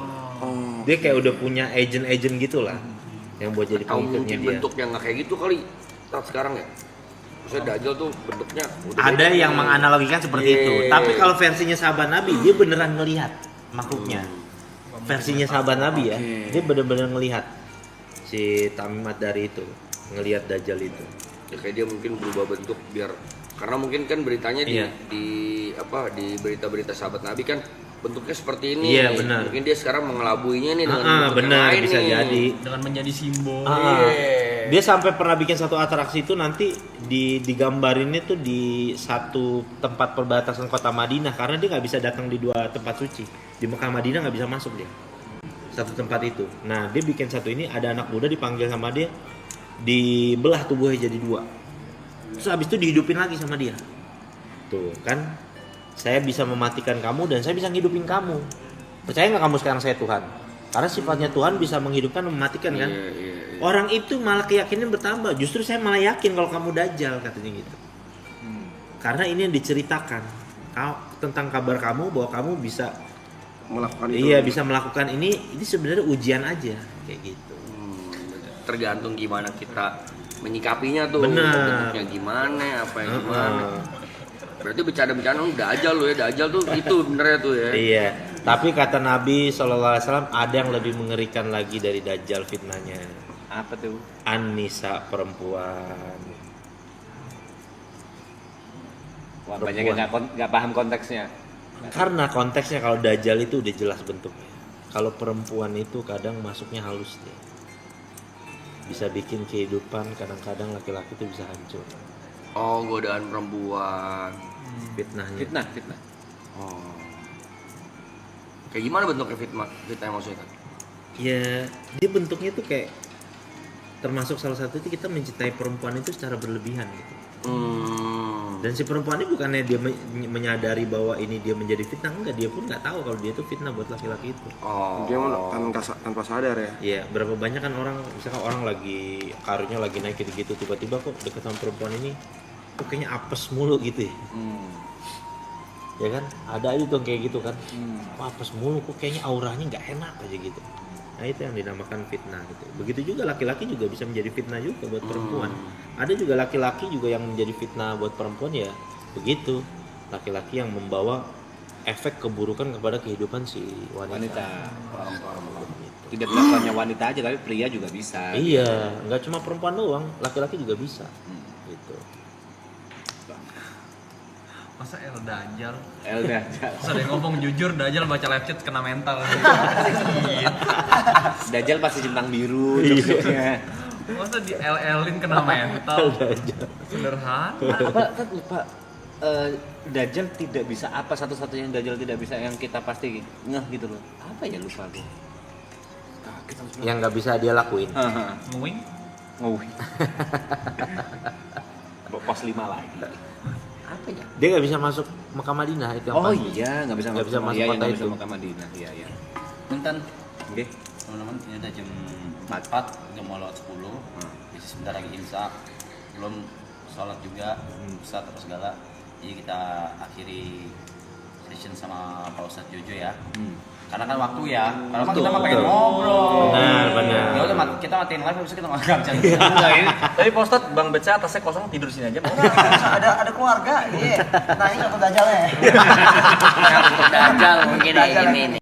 A: Dia kayak udah punya agent-agent gitulah yang buat jadi
F: Atau
A: pengikutnya
F: mungkin
A: dia.
F: bentuknya nggak kayak gitu kali saat sekarang ya. Maksudnya Dajjal tuh bentuknya udah
A: Ada
F: beda.
A: yang menganalogikan seperti itu. Tapi kalau versinya sahabat Nabi, dia beneran ngelihat makhluknya. Versinya sahabat Nabi ya, dia bener-bener ngelihat si Tamim Ad-Dari itu, ngelihat Dajjal itu.
F: Ya kayak dia mungkin berubah bentuk biar karena mungkin kan beritanya
A: Iya.
F: di berita-berita sahabat Nabi kan bentuknya seperti ini.
A: Iya, benar.
F: Mungkin dia sekarang mengelabuinya nih dengan bentuk yang
A: benar,
F: lain
A: bisa
F: nih.
A: jadi.
E: Dengan menjadi simbol.
A: Dia sampai pernah bikin satu atraksi itu nanti digambarinnya tuh di satu tempat perbatasan kota Madinah karena dia nggak bisa datang di dua tempat suci. Di Mekah Madinah nggak bisa masuk dia. Satu tempat itu. Nah dia bikin satu ini, ada anak muda dipanggil sama dia, dibelah tubuhnya jadi dua. Terus habis itu dihidupin lagi sama dia. Tuh kan, saya bisa mematikan kamu dan saya bisa ngidupin kamu. Percaya nggak kamu sekarang saya Tuhan? Karena sifatnya Tuhan bisa menghidupkan dan mematikan kan. Orang itu malah keyakinan bertambah. Justru saya malah yakin kalau kamu Dajjal, katanya gitu. Karena ini yang diceritakan tentang kabar kamu bahwa kamu bisa
J: Melakukan itu.
A: Iya, bisa melakukan ini sebenarnya ujian aja kayak gitu.
F: Tergantung gimana kita menyikapinya tuh.
A: Benar.
F: Bentuknya gimana, apa yang gimana. Berarti bercanda-bercanda Dajjal lo ya, Dajjal tuh itu benernya tuh ya.
A: Iya, tapi kata Nabi SAW ada yang lebih mengerikan lagi dari Dajjal fitnahnya.
B: Apa tuh?
A: An-Nisa, perempuan.
B: Wah, banyak yang nggak paham konteksnya.
A: Karena konteksnya kalau Dajjal itu udah jelas bentuknya. Kalau perempuan itu kadang masuknya halus dia. Bisa bikin kehidupan, kadang-kadang laki-laki itu bisa hancur.
F: Oh, godaan perempuan.
A: Fitnahnya.
B: Fitnah.
F: Oh. Kayak gimana bentuknya fitnah yang maksudnya kan?
A: Ya, dia bentuknya tuh kayak termasuk salah satu itu kita mencintai perempuan itu secara berlebihan gitu. Dan si perempuan ini bukannya dia menyadari bahwa ini dia menjadi fitnah, enggak, dia pun nggak tahu kalau dia itu fitnah buat laki-laki itu.
F: Oh.
J: Dia tanpa sadar ya.
A: Iya, berapa banyak kan orang, misalkan orang lagi karirnya lagi naik gitu, tiba-tiba kok deket sama perempuan ini, kok kayaknya apes mulu gitu ya. Ya kan, ada aja tuh kayak gitu kan. Kok apes mulu, kok kayaknya auranya nggak enak aja gitu. Nah itu yang dinamakan fitnah gitu. Begitu juga laki-laki juga bisa menjadi fitnah juga buat perempuan. Ada juga laki-laki juga yang menjadi fitnah buat perempuan ya. Begitu. Laki-laki yang membawa efek keburukan kepada kehidupan si wanita.
B: Tidak dilakukannya wanita aja, tapi pria juga bisa.
A: Iya, nggak cuma perempuan doang, laki-laki juga bisa. Gitu.
E: Masa Dajjal?
B: Dajjal.
E: Terus ada yang ngomong jujur, Dajjal baca live chat kena mental.
B: Dajjal pasti centang biru jokesnya.
E: Masa di LL-in kena mental? Sederhana.
B: Apa kan lupa, Dajjal tidak bisa apa, satu-satunya yang Dajjal tidak bisa yang kita pasti ngeh gitu loh. Apa ya, lupa gue.
A: Yang nggak bisa dia lakuin.
E: Nguing?
B: Pos 5 lagi. Apa ya?
A: Dia nggak bisa masuk Mekah Madinah itu yang pasti.
B: Iya, nggak bisa
A: masuk kota
B: nggak
A: itu.
B: bisa Mekah Madinah. Iya.
K: Punten,
B: Oke.
K: teman-teman, ini udah jam 4, udah mau lewat 10. Jadi sebentar lagi imsak, belum sholat juga, Ustadz terus segala. Jadi kita akhiri session sama Pak Ustadz Jojo ya. Karena kan waktu ya, karena kan kita mah pengen ngobrol.
A: Benar.
K: Ya udah kita matiin live, bisa kita nggak bercanda.
H: Tapi Pak Ustadz, Bang Beca atasnya kosong, tidur sini aja.
C: ada keluarga, iya. Nah ini untuk Dajjalnya.
F: Dajjal mungkin ini.